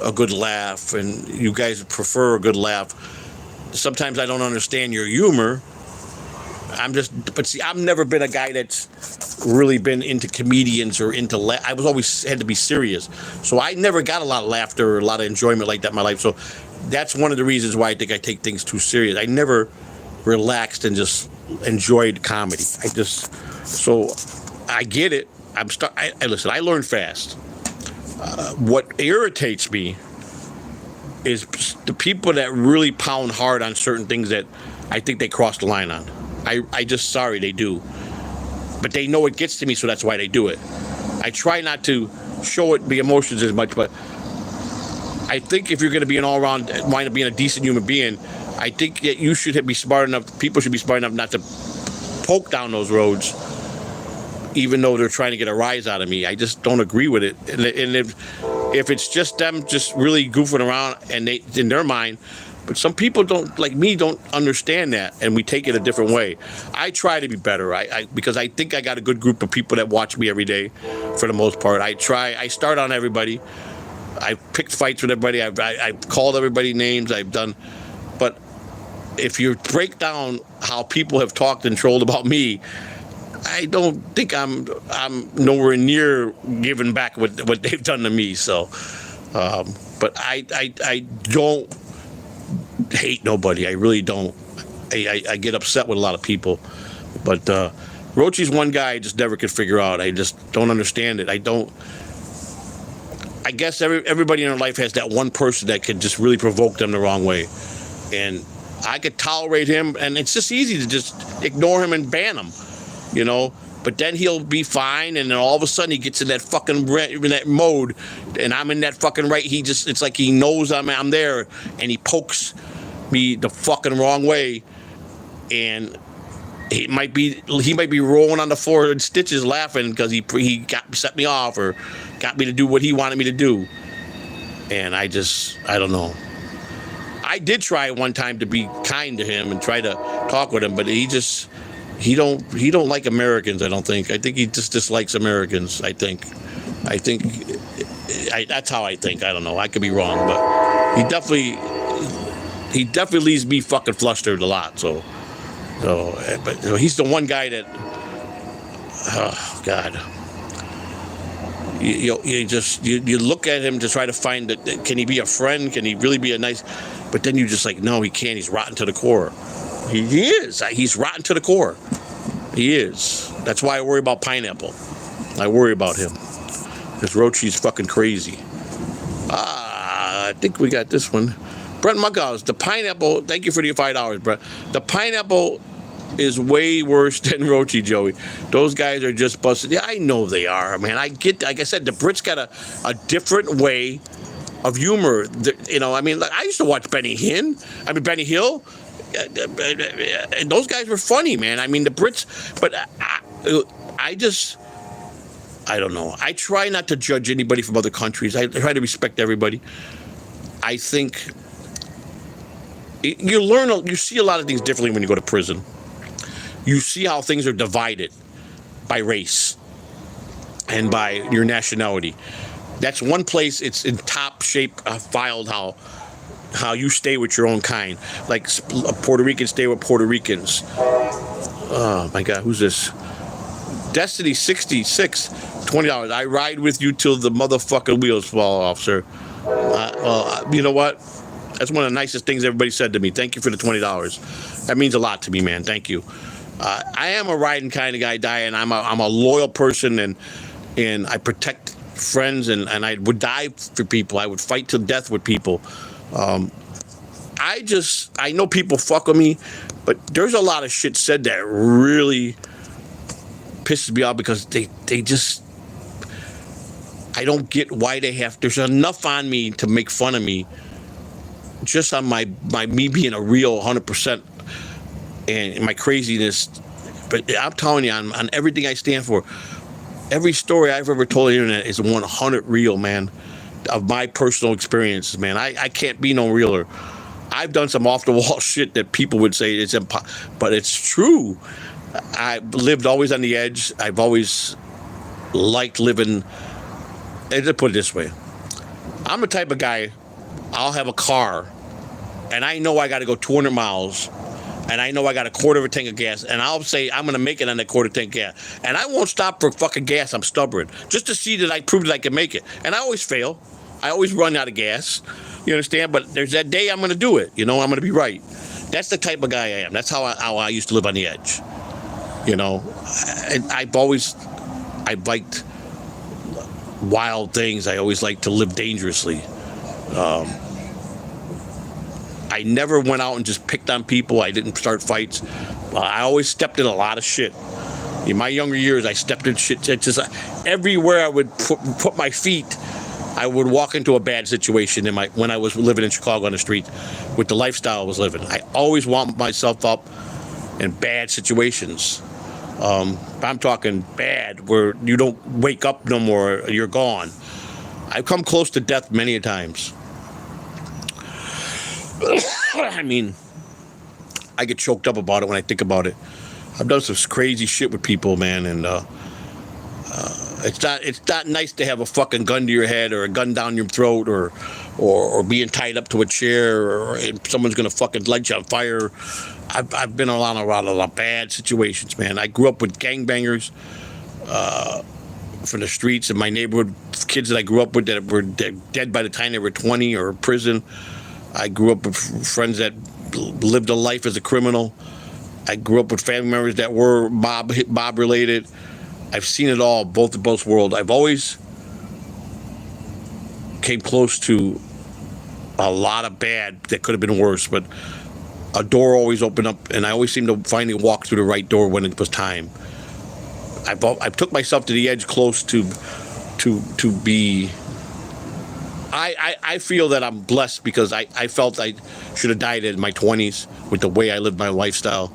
a good laugh, and you guys prefer a good laugh. Sometimes I don't understand your humor. But see, I've never been a guy that's really been into comedians or into I was always had to be serious. So I never got a lot of laughter or a lot of enjoyment like that in my life. So that's one of the reasons why I think I take things too serious. I never relaxed and just enjoyed comedy. So I get it. Listen, I learn fast. What irritates me is the people that really pound hard on certain things that I think they cross the line on. I just, sorry, they do. But they know it gets to me, so that's why they do it. I try not to show it, the emotions as much, but I think if you're going to be an all-around, wind up being a decent human being, I think that you should be smart enough, people should be smart enough not to poke down those roads, even though they're trying to get a rise out of me. I just don't agree with it. And if it's just them just really goofing around and they, in their mind, but some people don't, like me, don't understand that, and we take it a different way. I try to be better, because I think I got a good group of people that watch me every day, for the most part. I start on everybody. I picked fights with everybody. I've called everybody names. I've done, but if you break down how people have talked and trolled about me, I don't think I'm nowhere near giving back what they've done to me. So, but I don't hate nobody. I really don't. I get upset with a lot of people, but Rochi's one guy I just never could figure out. I just don't understand it. I guess everybody in their life has that one person that could just really provoke them the wrong way, and I could tolerate him, and it's just easy to just ignore him and ban him, you know. But then he'll be fine, and then all of a sudden he gets in that fucking that mode, and I'm in that fucking right. It's like he knows I'm there, and he pokes me the fucking wrong way, and he might be rolling on the floor in stitches laughing because he set me off or got me to do what he wanted me to do, and I don't know. I did try one time to be kind to him and try to talk with him, but he don't like Americans. I don't think. I think he just dislikes Americans. I think that's how I think. I don't know. I could be wrong, but he definitely leaves me fucking flustered a lot. So, but he's the one guy that, oh God, you look at him to try to find that, can he be a friend? Can he really be a nice? But then you just like, no, he can't. He's rotten to the core. He is. He's rotten to the core. He is. That's why I worry about Pineapple. I worry about him. Because Rochi's fucking crazy. I think we got this one. Brent Muckhouse, the Pineapple, thank you for the $5, Brent. The Pineapple is way worse than Rochi, Joey. Those guys are just busted. Yeah, I know they are, man. I get, like I said, the Brits got a different way of humor. You know, I mean, like, I used to watch Benny Hill. And those guys were funny, man. I mean, the Brits, but I don't know. I try not to judge anybody from other countries. I try to respect everybody. I think you see a lot of things differently when you go to prison. You see how things are divided by race and by your nationality. That's one place it's in top shape, filed how you stay with your own kind. Like Puerto Ricans stay with Puerto Ricans. Oh my God, who's this? Destiny 66, $20. I ride with you till the motherfucking wheels fall off, sir. Well, you know what? That's one of the nicest things everybody said to me. Thank you for the $20. That means a lot to me, man. Thank you. I am a riding kind of guy, and I'm a loyal person, and I protect friends, and I would die for people. I would fight to death with people. I know people fuck with me, but there's a lot of shit said that really pisses me off because they just, I don't get why they have, there's enough on me to make fun of me just on my me being a real 100% and my craziness. But I'm telling you, on everything I stand for, every story I've ever told the internet is 100 real, man, of my personal experiences, man. I can't be no realer. I've done some off-the-wall shit that people would say it's impossible, but it's true. I lived always on the edge. I've always liked living. Let's put it this way. I'm the type of guy, I'll have a car, and I know I got to go 200 miles, and I know I got a quarter of a tank of gas, and I'll say I'm going to make it on that quarter tank of gas. And I won't stop for fucking gas. I'm stubborn. Just to see that I prove that I can make it. And I always fail. I always run out of gas. You understand? But there's that day I'm going to do it. You know, I'm going to be right. That's the type of guy I am. That's how I used to live on the edge. You know, I've liked wild things. I always liked to live dangerously. I never went out and just picked on people. I didn't start fights. I always stepped in a lot of shit. In my younger years, I stepped in shit. Just everywhere I would put my feet, I would walk into a bad situation when I was living in Chicago on the street with the lifestyle I was living. I always wound myself up in bad situations. I'm talking bad, where you don't wake up no more, you're gone. I've come close to death many a times. I mean, I get choked up about it when I think about it. I've done some crazy shit with people, man, and it's not nice to have a fucking gun to your head or a gun down your throat or being tied up to a chair or someone's gonna fucking light you on fire. I've been around a lot of bad situations, man. I grew up with gangbangers from the streets in my neighborhood, kids that I grew up with that were dead by the time they were 20 or in prison. I grew up with friends that lived a life as a criminal. I grew up with family members that were mob related. I've seen it all, both worlds. I've always came close to a lot of bad that could have been worse, but a door always opened up, and I always seemed to finally walk through the right door when it was time. I took myself to the edge close to be. I feel that I'm blessed because I felt I should have died in my 20s with the way I lived my lifestyle.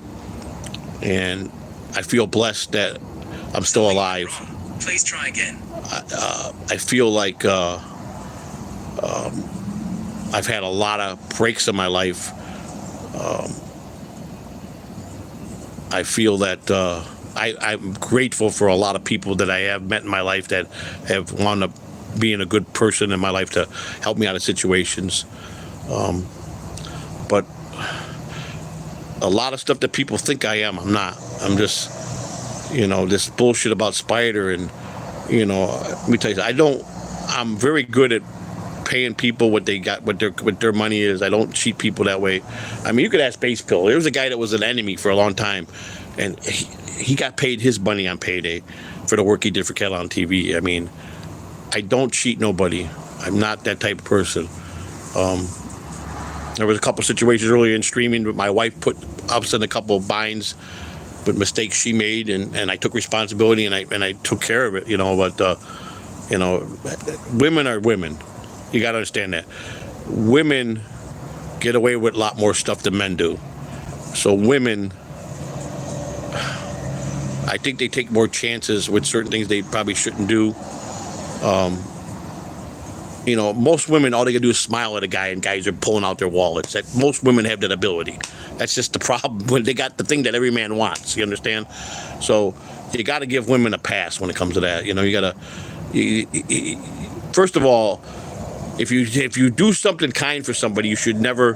And I feel blessed that I'm still alive. Please try again. I feel like I've had a lot of breaks in my life. I feel that I'm grateful for a lot of people that I have met in my life that have wound up being a good person in my life to help me out of situations. But a lot of stuff that people think I am, I'm not. I'm just, this bullshit about Spider and, let me tell you, I'm very good at paying people what they got, what their money is. I don't cheat people that way. I mean, you could ask Base Pill. There was a guy that was an enemy for a long time, and he got paid his money on payday for the work he did for Catalano TV. I mean, I don't cheat nobody. I'm not that type of person. There was a couple situations earlier in streaming, but my wife put us in a couple of binds with mistakes she made, and I took responsibility and I took care of it. But women are women. You got to understand that. Women get away with a lot more stuff than men do. So women, I think they take more chances with certain things they probably shouldn't do. Most women, all they can do is smile at a guy, and guys are pulling out their wallets. That most women have that ability. That's just the problem when they got the thing that every man wants. You understand? So you got to give women a pass when it comes to that. You got to. First of all, if you do something kind for somebody, you should never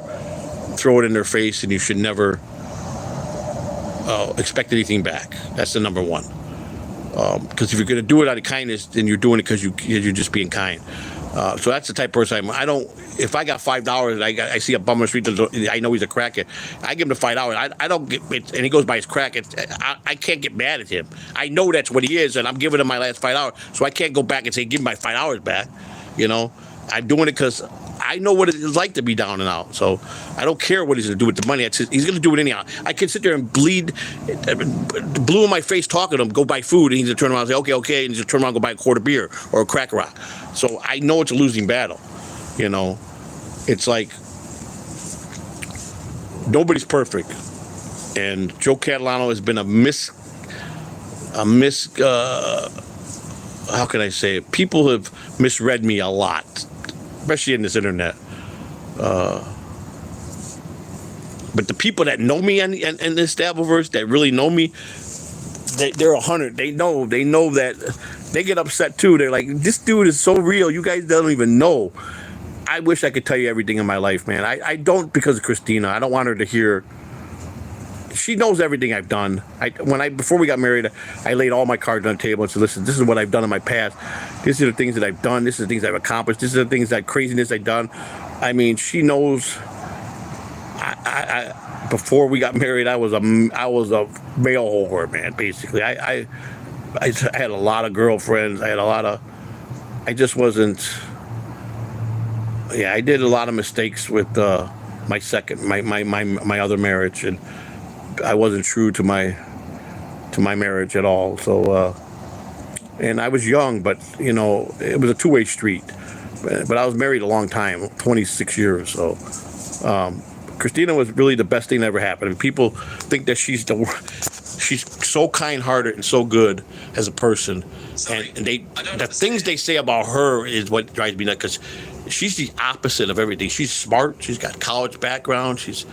throw it in their face, and you should never expect anything back. That's the number one. Because if you're going to do it out of kindness, then you're doing it because you're just being kind. So that's the type of person I don't. If I got $5 and I see a bum on the street, I know he's a crackhead. I give him the $5. I don't get it, and he goes by his crack. I can't get mad at him. I know that's what he is, and I'm giving him my last $5, so I can't go back and say give me my $5 back. I'm doing it because I know what it is like to be down and out. So I don't care what he's going to do with the money. He's going to do it anyhow. I can sit there and bleed, blue in my face talking to him, go buy food, and he's going to turn around and say, okay, and he's going to turn around and go buy a quart of beer or a crack rock. So I know it's a losing battle. It's like nobody's perfect. And Joe Catalano has been how can I say it? People have misread me a lot, especially in this internet. But the people that know me in this Dabbleverse, that really know me, they're 100. They know that they get upset too. They're like, this dude is so real. You guys don't even know. I wish I could tell you everything in my life, man. I don't, because of Christina. I don't want her to hear. She knows everything I've done. Before we got married, I laid all my cards on the table and said, listen, this is what I've done in my past. These are the things that I've done. This is the things I've accomplished. This is the things, that craziness I've done. I mean, she knows. Before we got married, I was a male whore, man. Basically, I had a lot of girlfriends. I I just wasn't. Yeah, I did a lot of mistakes with my other marriage, and I wasn't true to my marriage at all. So, and I was young, but it was a two-way street. But I was married a long time, 26 years. So, Christina was really the best thing that ever happened. And people think that she's so kind-hearted and so good as a person. And the things they say about her is what drives me nuts, because she's the opposite of everything. She's smart. She's got college background. She's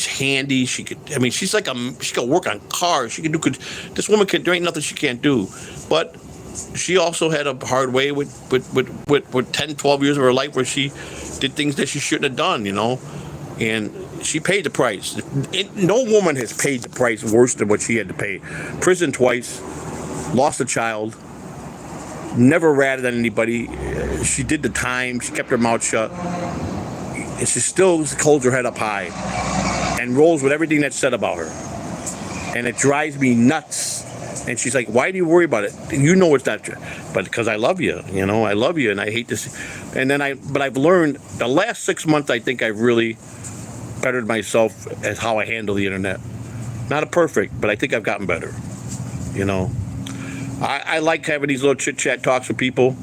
handy. She could work on cars. She can do. This woman can. There ain't nothing she can't do. But she also had a hard way with 10, 12 years of her life where she did things that she shouldn't have done. And she paid the price. No woman has paid the price worse than what she had to pay. Prison twice. Lost a child. Never ratted on anybody. She did the time. She kept her mouth shut. And she still holds her head up high and rolls with everything that's said about her. And it drives me nuts. And she's like, why do you worry about it? You know it's not true. But because I love you, I love you, and I hate this. And then but I've learned the last 6 months, I think I've really bettered myself at how I handle the internet. Not a perfect, but I think I've gotten better. I like having these little chit-chat talks with people.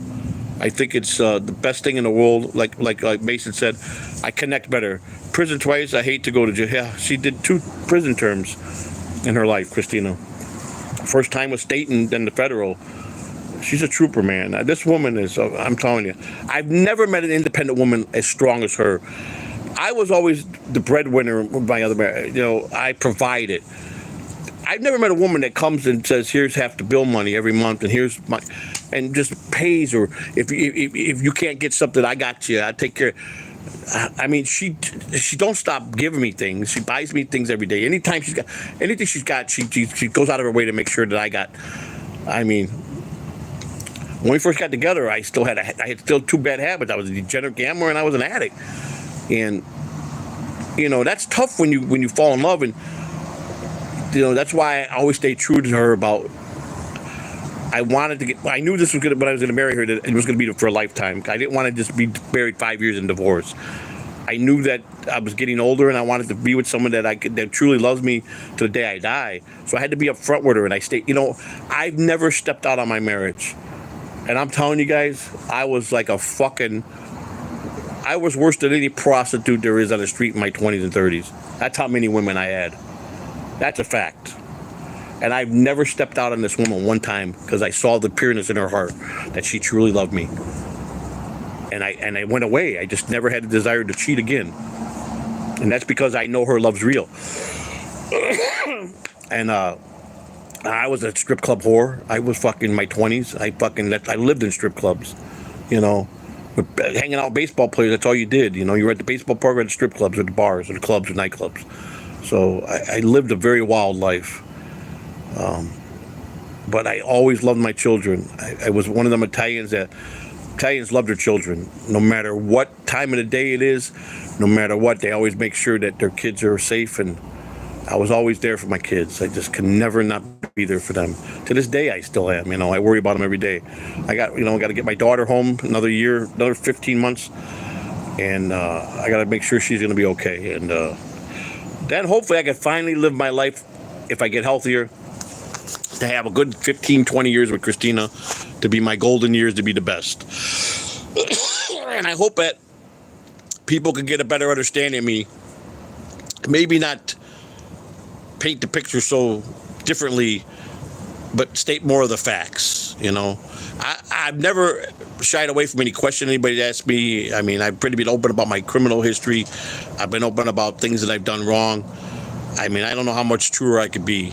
I think it's the best thing in the world. Like Mason said, I connect better. Prison twice, I hate to go to jail. Yeah, she did 2 prison terms in her life, Christina. First time was state and then the federal. She's a trooper, man. This woman is, I'm telling you, I've never met an independent woman as strong as her. I was always the breadwinner with my other marriage. I provided. I've never met a woman that comes and says, here's half the bill money every month, and here's my, and just pays, or if you can't get something, I got you, I take care. I mean, she don't stop giving me things. She buys me things every day. Anytime she's got anything she goes out of her way to make sure that I got. I mean, when we first got together, I had 2 bad habits. I was a degenerate gambler and I was an addict. And that's tough when you fall in love, and that's why I always stay true to her about. I knew this was when I was gonna marry her, that it was gonna be for a lifetime. I didn't want to just be married 5 years and divorce. I knew that I was getting older and I wanted to be with someone that truly loves me to the day I die. So I had to be upfront with her, and I stayed. I've never stepped out on my marriage, and I'm telling you guys, I was like I was worse than any prostitute there is on the street in my 20s and 30s. That's how many women I had. That's a fact. And I've never stepped out on this woman one time because I saw the pureness in her heart that she truly loved me. And I went away. I just never had a desire to cheat again. And that's because I know her love's real. And I was a strip club whore. I was fucking in my 20s. I lived in strip clubs, hanging out with baseball players. That's all you did. You were at the baseball park, or at the strip clubs, or the bars, or the clubs, or nightclubs. So I lived a very wild life. But I always loved my children. I was one of them Italians love their children. No matter what time of the day it is, no matter what, they always make sure that their kids are safe, and I was always there for my kids. I just can never not be there for them. To this day, I still am. I worry about them every day. I got to get my daughter home another year, another 15 months, and I got to make sure she's going to be okay. And then hopefully I can finally live my life, if I get healthier, to have a good 15, 20 years with Christina, to be my golden years, to be the best. And I hope that people can get a better understanding of me. Maybe not paint the picture so differently, but state more of the facts. I've never shied away from any question anybody asked me. I mean, I've pretty been open about my criminal history. I've been open about things that I've done wrong. I mean, I don't know how much truer I could be.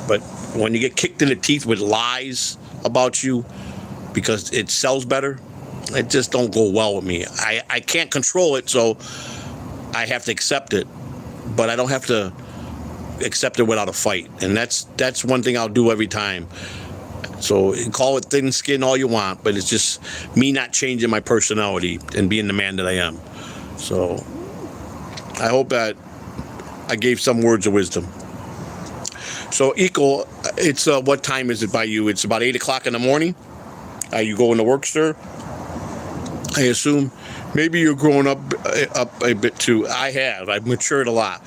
But when you get kicked in the teeth with lies about you because it sells better, it just don't go well with me. I can't control it, so I have to accept it. But I don't have to accept it without a fight. And that's one thing I'll do every time. So call it thin skin all you want, but it's just me not changing my personality and being the man that I am. So I hope that I gave some words of wisdom. So, Eco, it's what time is it by you? It's about 8 o'clock in the morning. You going to work, sir? I assume maybe you're growing up a bit too. I have. I've matured a lot.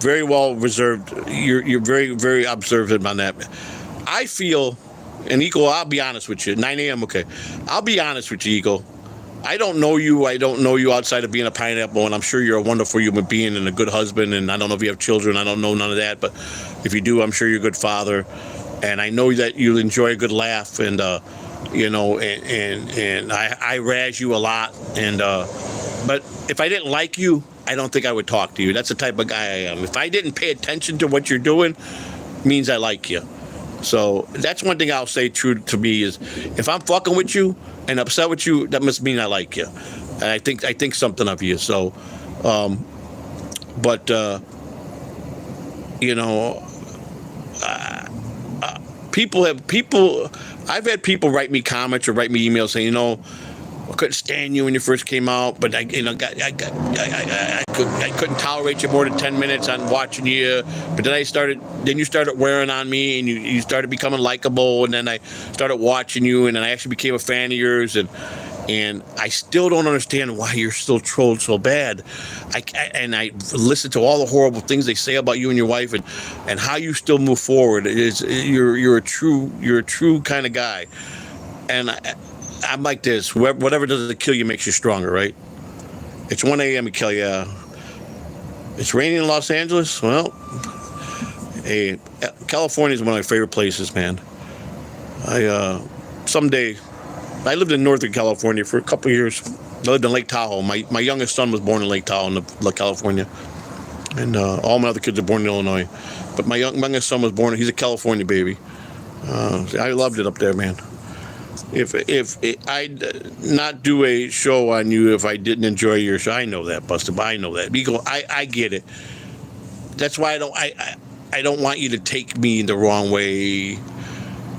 Very well reserved. You're very, very observant on that. I feel, and Eagle, I'll be honest with you. 9 a.m. Okay. I'll be honest with you, Eagle. I don't know you. I don't know you outside of being a pineapple, and I'm sure you're a wonderful human being and a good husband, and I don't know if you have children. I don't know none of that, but if you do, I'm sure you're a good father, and I know that you enjoy a good laugh, and you know, and I razz you a lot, and but if I didn't like you, I don't think I would talk to you. That's the type of guy I am. If I didn't pay attention to what you're doing, means I like you. So that's one thing I'll say true to me is if I'm fucking with you and upset with you, that must mean I like you. And I think something of you. So, but you know, I've had people write me comments or write me emails saying, you know, I couldn't stand you when you first came out, but I couldn't tolerate you more than 10 minutes on watching you. But then you started wearing on me, and you started becoming likable, and then I started watching you, and then I actually became a fan of yours, and I still don't understand why you're still trolled so bad. I listen to all the horrible things they say about you and your wife, and how you still move forward. You're a true kind of guy, and I'm like this. Whatever doesn't kill you makes you stronger, right? It's 1 a.m. in Kelly. It's raining in Los Angeles. Well, California is one of my favorite places, man. Someday, I lived in Northern California for a couple of years. I lived in Lake Tahoe. My youngest son was born in Lake Tahoe, in California, and all my other kids are born in Illinois. But my youngest son was born. He's a California baby. I loved it up there, man. If I'd not do a show on you if I didn't enjoy your show, I know that, Buster. But I know that. I get it. That's why I don't want you to take me the wrong way.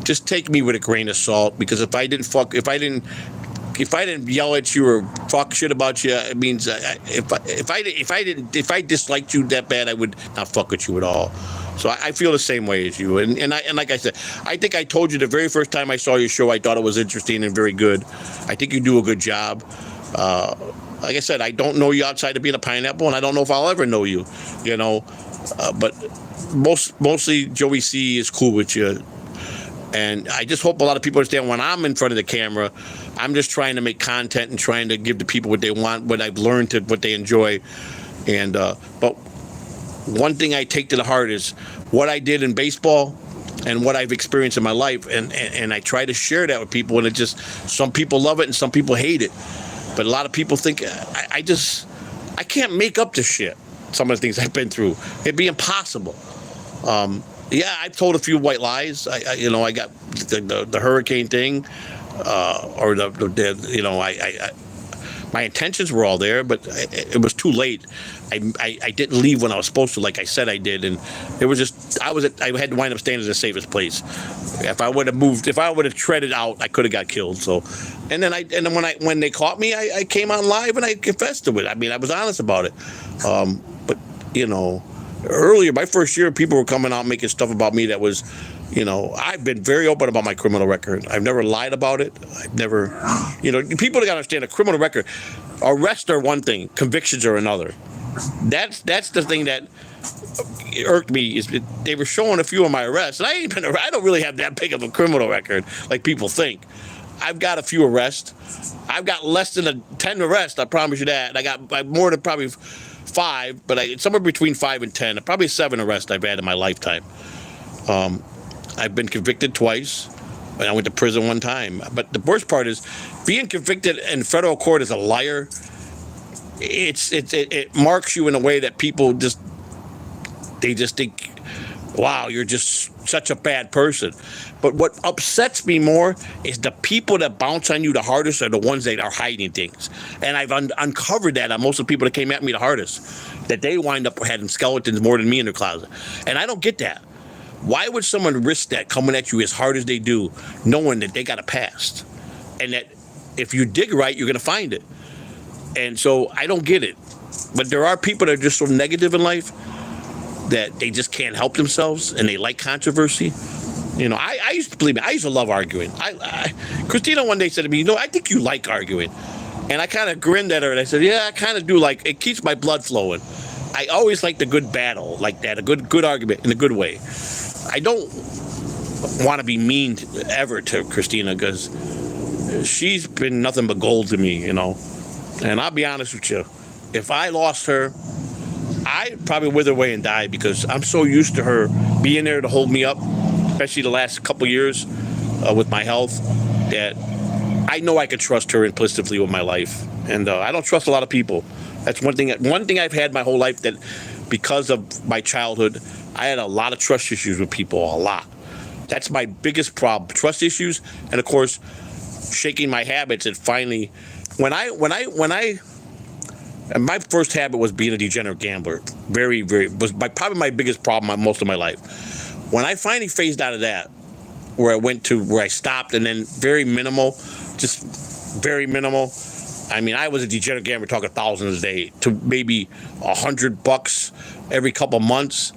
Just take me with a grain of salt, because if I didn't yell at you or talk shit about you, it means if I disliked you that bad, I would not fuck with you at all. So I feel the same way as you, and like I said, I think I told you the very first time I saw your show, I thought it was interesting and very good. I think you do a good job. Like I said, I don't know you outside of being a pineapple, and I don't know if I'll ever know you, you know. But mostly Joey C is cool with you. And I just hope a lot of people understand when I'm in front of the camera, I'm just trying to make content and trying to give the people what they want, what I've learned, what they enjoy. And but one thing I take to the heart is what I did in baseball and what I've experienced in my life. And I try to share that with people. And it just, some people love it and some people hate it. But a lot of people think, I can't make up this shit. Some of the things I've been through. It'd be impossible. Yeah, I've told a few white lies. I got the hurricane thing, or my intentions were all there, but it was too late. I didn't leave when I was supposed to, like I said I did, and it was just I had to wind up staying in the safest place. If I would have treaded out, I could have got killed. So, and then when they caught me, I came on live and I confessed to it. I mean, I was honest about it. But earlier, my first year, people were coming out making stuff about me that was, I've been very open about my criminal record. I've never lied about it. I've never, people got to understand a criminal record. Arrests are one thing, convictions are another. That's the thing that irked me, is they were showing a few of my arrests, and I don't really have that big of a criminal record like people think. I've got a few arrests. I've got less than 10 arrests, I promise you that. And I got more than probably 5, but somewhere between 5 and 10, probably 7 arrests I've had in my lifetime. I've been convicted twice, and I went to prison 1 time. But the worst part is being convicted in federal court as a liar. It marks you in a way that people just think, wow, you're just such a bad person. But what upsets me more is the people that bounce on you the hardest are the ones that are hiding things. And I've uncovered that on most of the people that came at me the hardest, that they wind up having skeletons more than me in their closet. And I don't get that. Why would someone risk that coming at you as hard as they do, knowing that they got a past? And that if you dig right, you're going to find it. And so I don't get it. But there are people that are just so negative in life that they just can't help themselves, and they like controversy. You know, I used to believe me. I used to love arguing. Christina one day said to me, I think you like arguing. And I kind of grinned at her and I said, yeah, I kind of do. Like, it keeps my blood flowing. I always like the good battle like that, a good argument in a good way. I don't want to be mean ever to Christina because she's been nothing but gold to me, And I'll be honest with you, if I lost her, I'd probably wither away and die because I'm so used to her being there to hold me up, especially the last couple years with my health, that I know I could trust her implicitly with my life. And I don't trust a lot of people. That's one thing I've had my whole life, that because of my childhood, I had a lot of trust issues with people, a lot. That's my biggest problem, trust issues, and of course, shaking my habits. And finally, and my first habit was being a degenerate gambler. Probably my biggest problem most of my life. When I finally phased out of that, where I stopped, and then very minimal, just very minimal. I mean, I was a degenerate gambler, talking thousands a day to maybe $100 every couple months.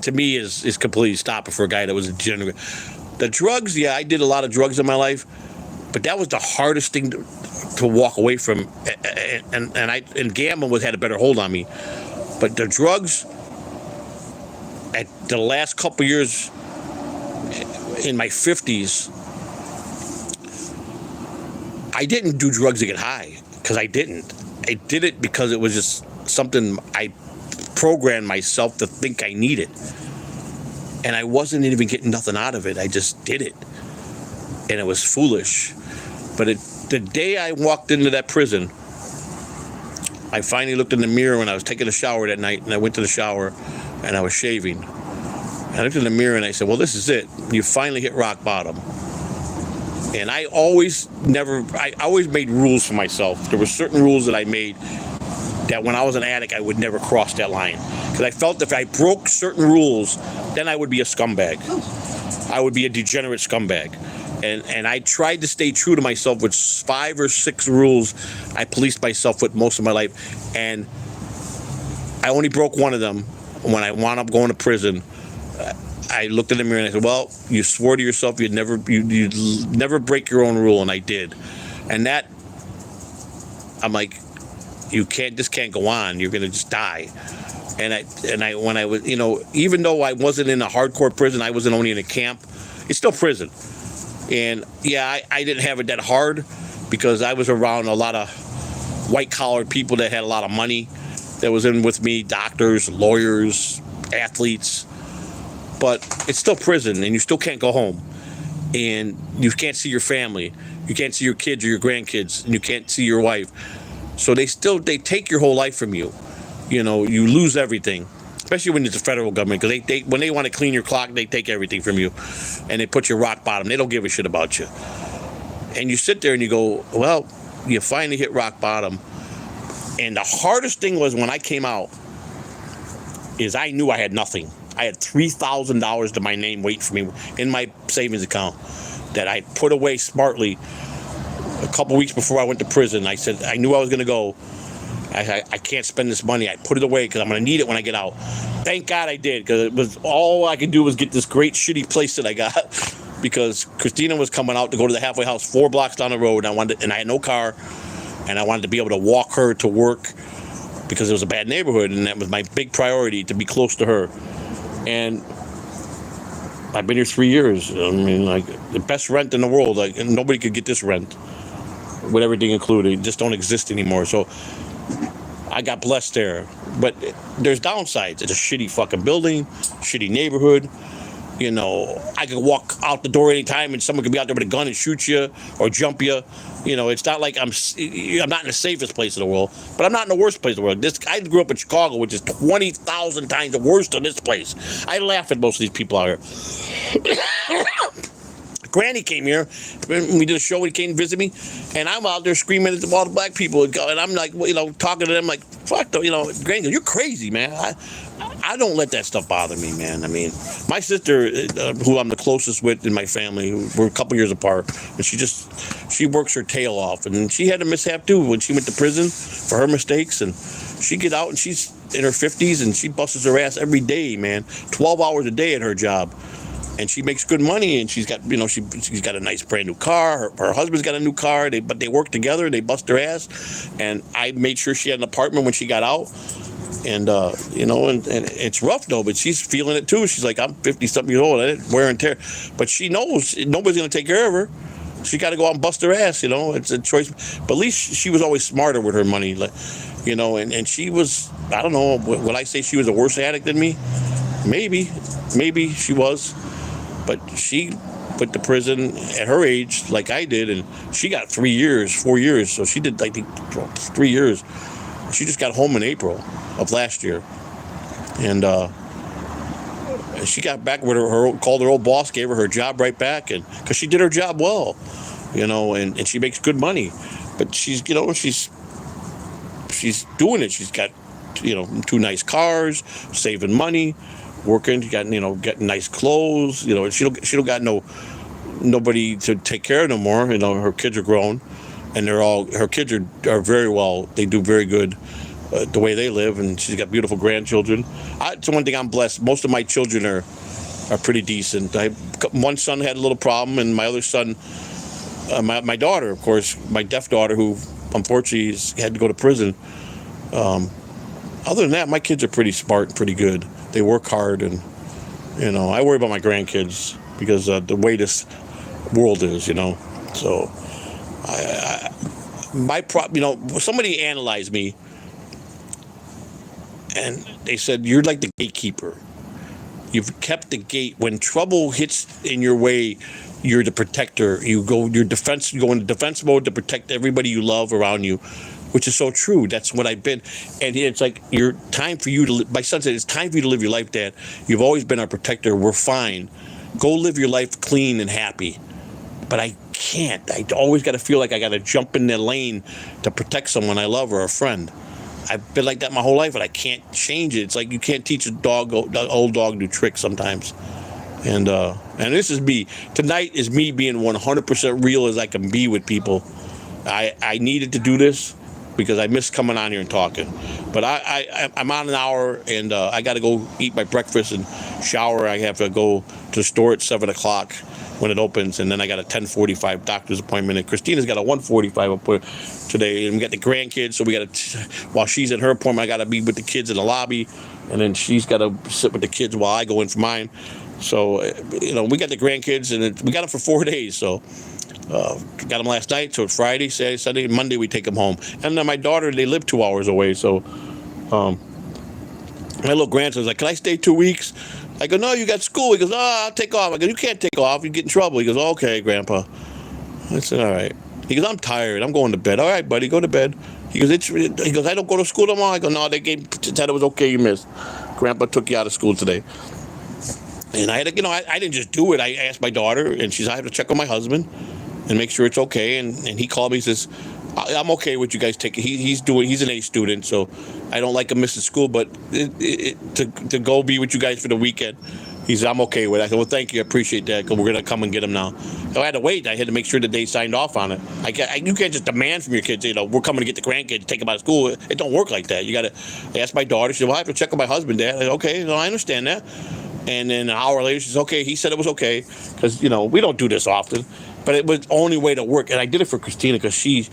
To me, is completely stopping for a guy that was a degenerate. The drugs, yeah, I did a lot of drugs in my life, but that was the hardest thing to walk away from. And gambling had a better hold on me. But the drugs, at the last couple years, in my 50s, I didn't do drugs to get high, because I didn't. I did it because it was just something I programmed myself to think I needed. And I wasn't even getting nothing out of it. I just did it. And it was foolish. But the day I walked into that prison, I finally looked in the mirror when I was taking a shower that night, and I went to the shower and I was shaving. I looked in the mirror and I said, well, this is it. You finally hit rock bottom. And I always made rules for myself. There were certain rules that I made that when I was an addict, I would never cross that line. Because I felt if I broke certain rules, then I would be a scumbag. I would be a degenerate scumbag. And I tried to stay true to myself with 5 or 6 rules I policed myself with most of my life. And I only broke one of them when I wound up going to prison. I looked in the mirror and I said, well, you swore to yourself you'd never break your own rule, and I did. And that, I'm like, this can't go on. You're going to just die. And when I was, even though I wasn't in a hardcore prison, I wasn't only in a camp, it's still prison. And yeah, I didn't have it that hard because I was around a lot of white-collar people that had a lot of money that was in with me, doctors, lawyers, athletes. But it's still prison, and you still can't go home. And you can't see your family. You can't see your kids or your grandkids, and you can't see your wife. So they take your whole life from you. You lose everything, especially when it's the federal government, because when they want to clean your clock, they take everything from you, and they put you rock bottom. They don't give a shit about you. And you sit there and you go, well, you finally hit rock bottom. And the hardest thing was when I came out is I knew I had nothing. I had $3,000 to my name waiting for me in my savings account that I put away smartly a couple weeks before I went to prison. I said, I knew I was going to go. I can't spend this money. I put it away because I'm going to need it when I get out. Thank God I did, because it was all I could do was get this great shitty place that I got because Christina was coming out to go to the halfway house 4 blocks down the road, and I had no car, and I wanted to be able to walk her to work because it was a bad neighborhood, and that was my big priority, to be close to her. And I've been here 3 years. I mean, like, the best rent in the world. Like, nobody could get this rent with everything included. It just don't exist anymore. So I got blessed there. But there's downsides. It's a shitty fucking building, shitty neighborhood. I could walk out the door anytime and someone could be out there with a gun and shoot you or jump you. It's not like I'm not in the safest place in the world, but I'm not in the worst place in the world. I grew up in Chicago, which is 20,000 times the worst than this place. I laugh at most of these people out here. Granny came here when we did a show. He came to visit me, and I'm out there screaming at all the black people, and I'm like, talking to them like, fuck, Granny, you're crazy, man. I don't let that stuff bother me, man. I mean, my sister, who I'm the closest with in my family, we're a couple years apart, and she works her tail off, and she had a mishap too when she went to prison for her mistakes, and she get out and she's in her 50s and she busts her ass every day, man, 12 hours a day at her job. and she makes good money, and she's got, she's got a nice brand new car. Her husband's got a new car. But they work together. They bust their ass, and I made sure she had an apartment when she got out. And and it's rough though, but she's feeling it too. She's like, I'm 50-something years old. I didn't wear and tear, but she knows nobody's gonna take care of her. She got to go out and bust her ass. It's a choice. But at least she was always smarter with her money, and she was. I don't know. Would I say she was a worse addict than me? Maybe she was, but she went to prison at her age, like I did, and she got 4 years. So she did, I think, 3 years. She just got home in April of last year, and she got back with called her old boss, gave her job right back, and because she did her job well, and she makes good money, but she's doing it. She's got 2 nice cars, saving money, working. She got getting nice clothes. She don't got nobody to take care of no more. Her kids are grown, and her kids are very well. They do very good the way they live, and she's got beautiful grandchildren. It's one thing I'm blessed. Most of my children are pretty decent. One son had a little problem, and my other son, my daughter, of course, my deaf daughter, who unfortunately had to go to prison. Other than that, my kids are pretty smart and pretty good. They work hard, and I worry about my grandkids because the way this world is, So somebody analyzed me, and they said, you're like the gatekeeper. You've kept the gate. When trouble hits in your way, you're the protector. You go into defense mode to protect everybody you love around you, which is so true. That's what I've been. And it's like, my son said, it's time for you to live your life, Dad. You've always been our protector. We're fine. Go live your life clean and happy. But I can't. I always got to feel like I got to jump in the lane to protect someone I love or a friend. I've been like that my whole life, but I can't change it. It's like you can't teach an old dog new tricks sometimes. And this is me. Tonight is me being 100% real as I can be with people. I needed to do this because I miss coming on here and talking. But I'm on an hour, and I got to go eat my breakfast and shower. I have to go to the store at 7 o'clock when it opens, and then I got a 10:45 doctor's appointment, and Christina's got a 1:45 appointment today, and we got the grandkids, so we got to, while she's at her appointment, I got to be with the kids in the lobby, and then she's got to sit with the kids while I go in for mine. So, we got the grandkids, and we got them for 4 days, so got them last night, so it's Friday, Saturday, Sunday, Monday we take them home. And then my daughter, they live 2 hours away, so my little grandson's like, can I stay 2 weeks? I go, no, you got school. He goes, I'll take off. I go, you can't take off. You get in trouble. He goes, okay, Grandpa. I said, all right. He goes, I'm tired. I'm going to bed. All right, buddy, go to bed. He goes, I don't go to school tomorrow. I go, no, they said it was okay. You missed. Grandpa took you out of school today. And I had to, I didn't just do it. I asked my daughter, and I have to check on my husband and make sure it's okay. And he called me. He says, I'm okay with you guys taking. He's an A student, so I don't like him missing school. But to go be with you guys for the weekend, he said, I'm okay with it. I said, well, thank you, I appreciate that. Because we're gonna come and get him now. So I had to wait. I had to make sure that they signed off on it. You can't just demand from your kids. We're coming to get the grandkids, take them out of school. It don't work like that. You gotta. I asked my daughter. She said, well, I have to check on my husband, Dad. I said, okay, no, I understand that. And then an hour later, she says, okay. He said it was okay because we don't do this often, but it was the only way to work. And I did it for Christina because she.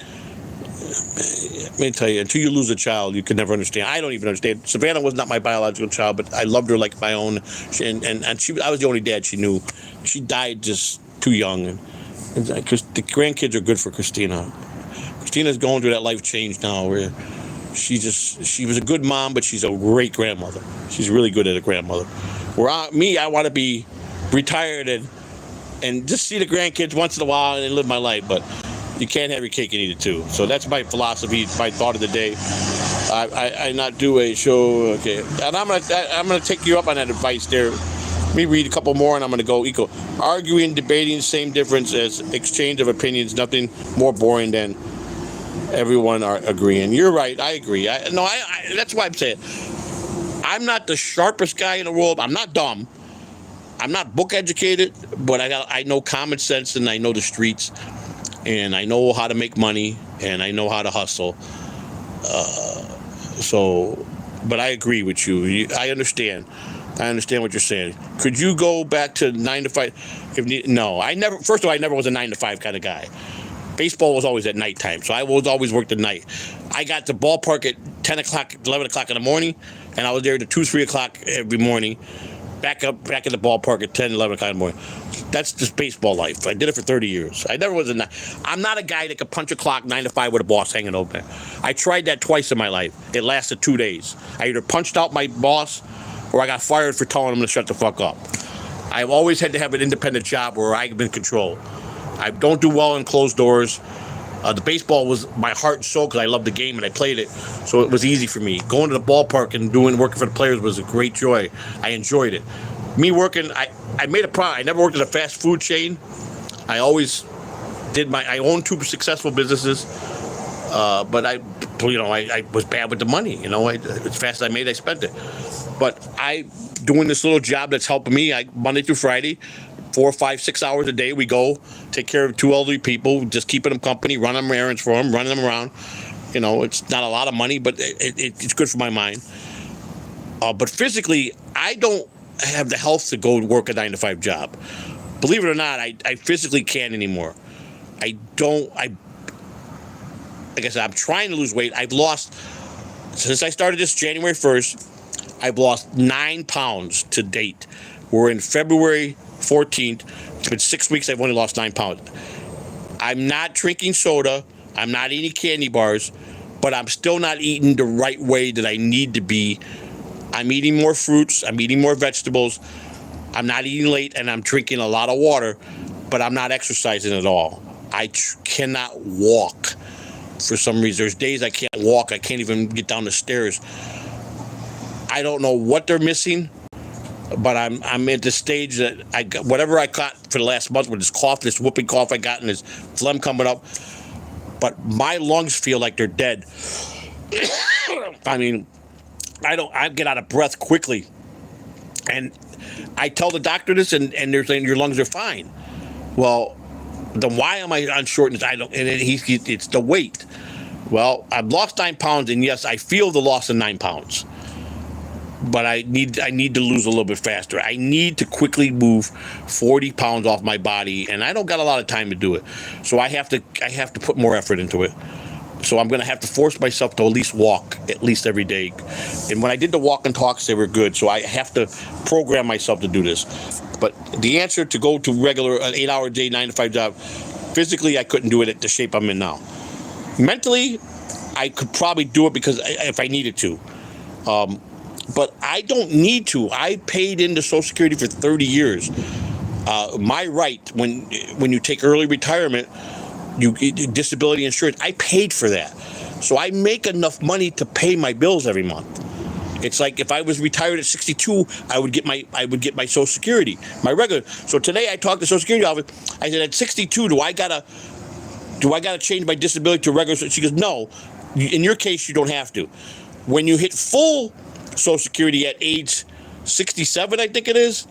Let me tell you, until you lose a child, you can never understand. I don't even understand. Savannah was not my biological child, but I loved her like my own. I was the only dad she knew. She died just too young. Because the grandkids are good for Christina. Christina's going through that life change now where she was a good mom, but she's a great grandmother. She's really good at a grandmother. I want to be retired and just see the grandkids once in a while and live my life, but you can't have your cake and eat it too. So that's my philosophy, my thought of the day. I not do a show, okay. And I'm gonna take you up on that advice there. Let me read a couple more, and I'm gonna go equal. Arguing, debating, same difference as exchange of opinions. Nothing more boring than everyone are agreeing. You're right. I agree. That's why I'm saying I'm not the sharpest guy in the world. I'm not dumb. I'm not book educated, but I know common sense, and I know the streets. And I know how to make money, and I know how to hustle. But I agree with you. I understand I understand what you're saying. Could you go back to 9 to 5? No, I never. First of all, I never was a 9 to 5 kind of guy. Baseball was always at nighttime, so I was always worked at night. I got to ballpark at 10 o'clock, 11 o'clock in the morning, and I was there to 2, 3 o'clock every morning. Back at the ballpark at 10, 11 o'clock in the morning. That's just baseball life. I did it for 30 years. I never was I'm not a guy that could punch a clock 9 to 5 with a boss hanging over. I tried that twice in my life. It lasted 2 days. I either punched out my boss or I got fired for telling him to shut the fuck up. I've always had to have an independent job where I'm in control. I don't do well in closed doors. The baseball was my heart and soul because I loved the game and I played it, so it was easy for me. Going to the ballpark and working for the players was a great joy. I enjoyed it. Me working, I made a problem. I never worked at a fast food chain. I always did I owned 2 successful businesses, but I was bad with the money. As fast as I made, I spent it. But doing this little job that's helping me, Monday through Friday, 4, 5, 6 hours a day, we go take care of 2 elderly people, just keeping them company, running them errands for them, running them around. It's not a lot of money, but it's good for my mind. But physically, I don't have the health to go work a 9 to 5 job. Believe it or not, I physically can't anymore. Like I said, I'm trying to lose weight. I've lost, since I started this January 1st, I've lost 9 pounds to date. We're in February 14th. It's been 6 weeks. I've only lost 9 pounds. I'm not drinking soda. I'm not eating candy bars, but I'm still not eating the right way that I need to be. I'm eating more fruits. I'm eating more vegetables. I'm not eating late, and I'm drinking a lot of water, but I'm not exercising at all. I cannot walk for some reason. There's days I can't walk. I can't even get down the stairs. I don't know what they're missing, but I'm at the stage that I got whatever I got for the last month with this cough, this whooping cough I got, and this phlegm coming up. But my lungs feel like they're dead. I mean, I get out of breath quickly, and I tell the doctor this, and they're saying your lungs are fine. Well, then why am I on shortness? I don't, and it's the weight. Well, I've lost 9 pounds, and yes, I feel the loss of 9 pounds. But I need to lose a little bit faster. I need to quickly move 40 pounds off my body, and I don't got a lot of time to do it. So I have to put more effort into it. So I'm going to have to force myself to at least walk at least every day. And when I did the walk and talks, they were good. So I have to program myself to do this. But the answer to go to regular an 8-hour day, 9 to 5 job, physically I couldn't do it at the shape I'm in now. Mentally, I could probably do it because if I needed to. But I don't need to. I paid into Social Security for 30 years. My right, when you take early retirement, you get disability insurance. I paid for that. So I make enough money to pay my bills every month. It's like if I was retired at 62, I would get my Social Security, my regular. So today I talked to Social Security office. I said, at 62, do I gotta change my disability to regular? She goes, no. In your case, you don't have to. When you hit full Social Security at age 67, I think it is,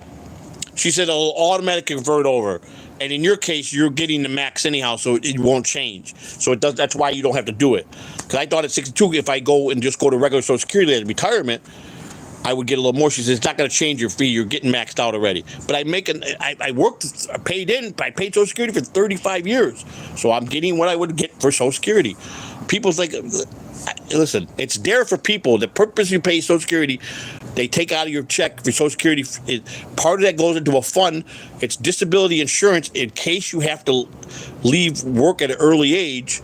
she said it'll automatically convert over. And in your case, you're getting the max anyhow, so it won't change. So it does. That's why you don't have to do it. Because I thought at 62, if I go and just go to regular Social Security at retirement, I would get a little more. She says, it's not going to change your fee. You're getting maxed out already. But I paid Social Security for 35 years. So I'm getting what I would get for Social Security. People's like, listen, it's there for people. The purpose you pay Social Security, they take out of your check for Social Security. Part of that goes into a fund. It's disability insurance in case you have to leave work at an early age.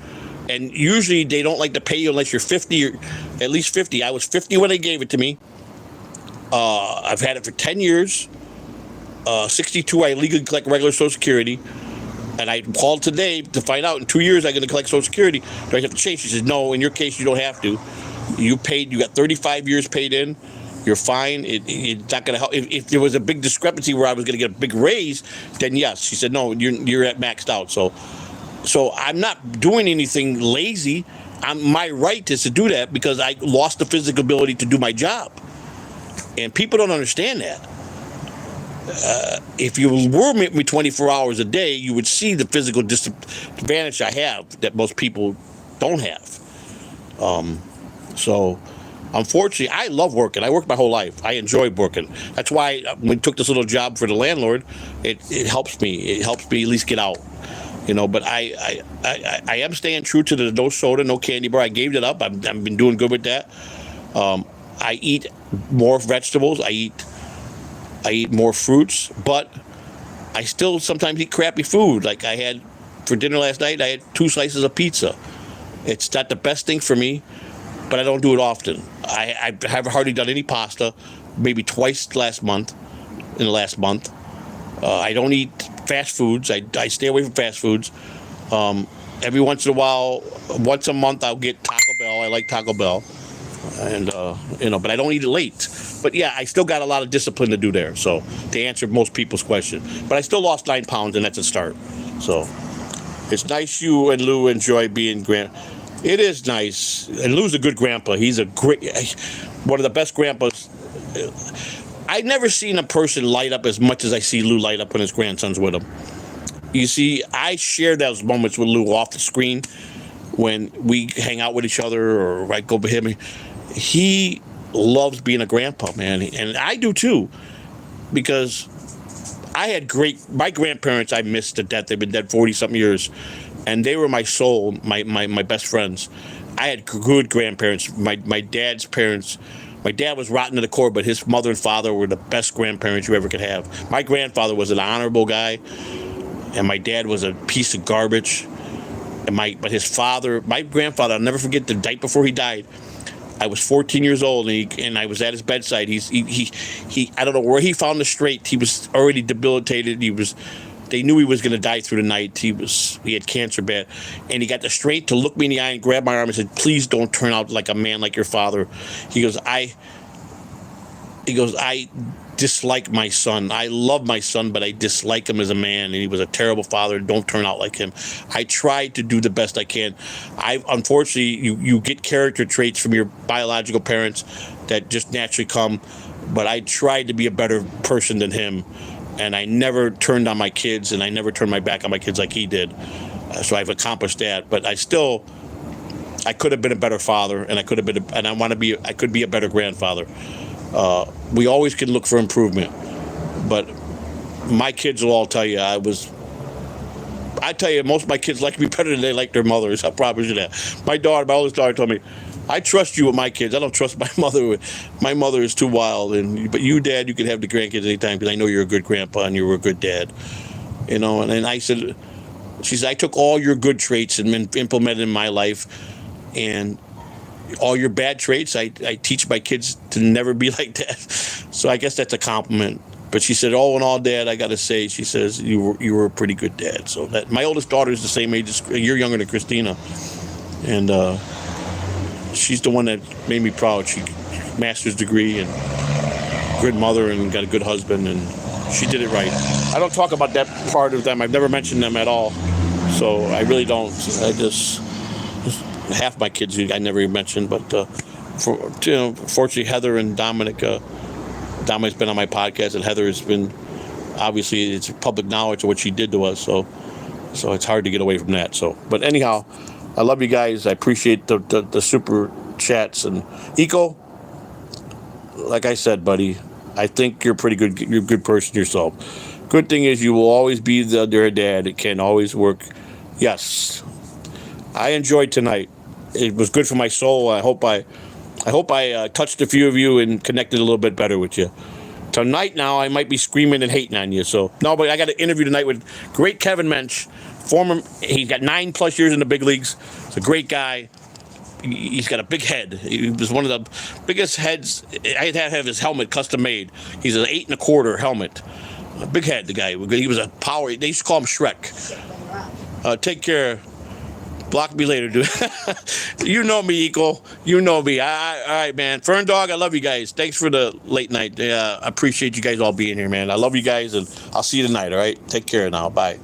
And usually they don't like to pay you unless you're 50 or at least 50. I was 50 when they gave it to me. I've had it for 10 years. 62, I legally collect regular Social Security. And I called today to find out in 2 years I'm going to collect Social Security. Do I have to change? She says, no, in your case, you don't have to. You got 35 years paid in. You're fine. It's not going to help. If there was a big discrepancy where I was going to get a big raise, then yes. She said, no, you're at maxed out. So I'm not doing anything lazy. My right is to do that because I lost the physical ability to do my job. And people don't understand that. If you were with me 24 hours a day, you would see the physical disadvantage I have that most people don't have. So Unfortunately, I love working. I worked my whole life. I enjoy working. That's why when we took this little job for the landlord, it helps me. It helps me at least get out. But I am staying true to the no soda, no candy bar. I gave it up. I've been doing good with that. I eat more vegetables. I eat more fruits, but I still sometimes eat crappy food. Like I had for dinner last night, I had 2 slices of pizza. It's not the best thing for me, but I don't do it often. I have hardly done any pasta, maybe twice in the last month. I don't eat fast foods. I stay away from fast foods. Every once in a while, once a month, I'll get Taco Bell. I like Taco Bell. And, but I don't eat it late. But yeah, I still got a lot of discipline to do there. So to answer most people's question, but I still lost 9 pounds, and that's a start. So it's nice you and Lou enjoy being It is nice. And Lou's a good grandpa. He's one of the best grandpas. I've never seen a person light up as much as I see Lou light up when his grandson's with him. You see, I share those moments with Lou off the screen when we hang out with each other or I go with him. He loves being a grandpa, man. And I do too, because I had my grandparents I missed to death. They've been dead 40-something years. And they were my soul, my best friends. I had good grandparents. My dad's parents. My dad was rotten to the core, but his mother and father were the best grandparents you ever could have. My grandfather was an honorable guy, and my dad was a piece of garbage. But his father, my grandfather, I'll never forget the night before he died. I was 14 years old, and I was at his bedside. He I don't know where he found the strength. He was already debilitated. They knew he was going to die through the night. He had cancer bad, and he got the strength to look me in the eye and grab my arm and said, "Please don't turn out like a man like your father." He goes, I dislike my son. I love my son, but I dislike him as a man, and he was a terrible father. Don't turn out like him. I tried to do the best I can. Unfortunately, you get character traits from your biological parents that just naturally come, but I tried to be a better person than him. And I never turned on my kids, and I never turned my back on my kids like he did. So I've accomplished that. But I could have been a better father, and I could be a better grandfather. We always can look for improvement. But my kids will all tell you most of my kids like me better than they like their mothers. I promise you that. My oldest daughter told me, I trust you with my kids. I don't trust my mother. My mother is too wild. But you, Dad, you can have the grandkids anytime because I know you're a good grandpa and you were a good dad. And I said, she said, I took all your good traits and implemented in my life, and all your bad traits, I teach my kids to never be like that. So I guess that's a compliment. But she said, all in all, Dad, I got to say, she says, you were a pretty good dad. So my oldest daughter is the same age, a year younger than Christina. And she's the one that made me proud. She master's degree and good mother and got a good husband, and she did it right. I don't talk about that part of them. I've never mentioned them at all. So I really don't. I just half my kids I never even mentioned. But fortunately, Heather and Dominic. Dominic's been on my podcast, and Heather has been. Obviously, it's public knowledge of what she did to us. So it's hard to get away from that. But anyhow, I love you guys. I appreciate the super chats. And Eco, like I said, buddy, I think you're pretty good. You're a good person yourself. Good thing is you will always be their dad. It can always work. Yes, I enjoyed tonight. It was good for my soul. I hope I touched a few of you and connected a little bit better with you. Tonight now, I might be screaming and hating on you. No, but I got an interview tonight with great Kevin Mensch. He's got 9+ years in the big leagues. He's a great guy. He's got a big head. He was one of the biggest heads. I had to have his helmet custom made. He's an 8 1/4 helmet. A big head, the guy. He was a power. They used to call him Shrek. Take care. Block me later, dude. You know me, Eagle. You know me. All right, man. Fern Dog, I love you guys. Thanks for the late night. I appreciate you guys all being here, man. I love you guys, and I'll see you tonight, all right? Take care now. Bye.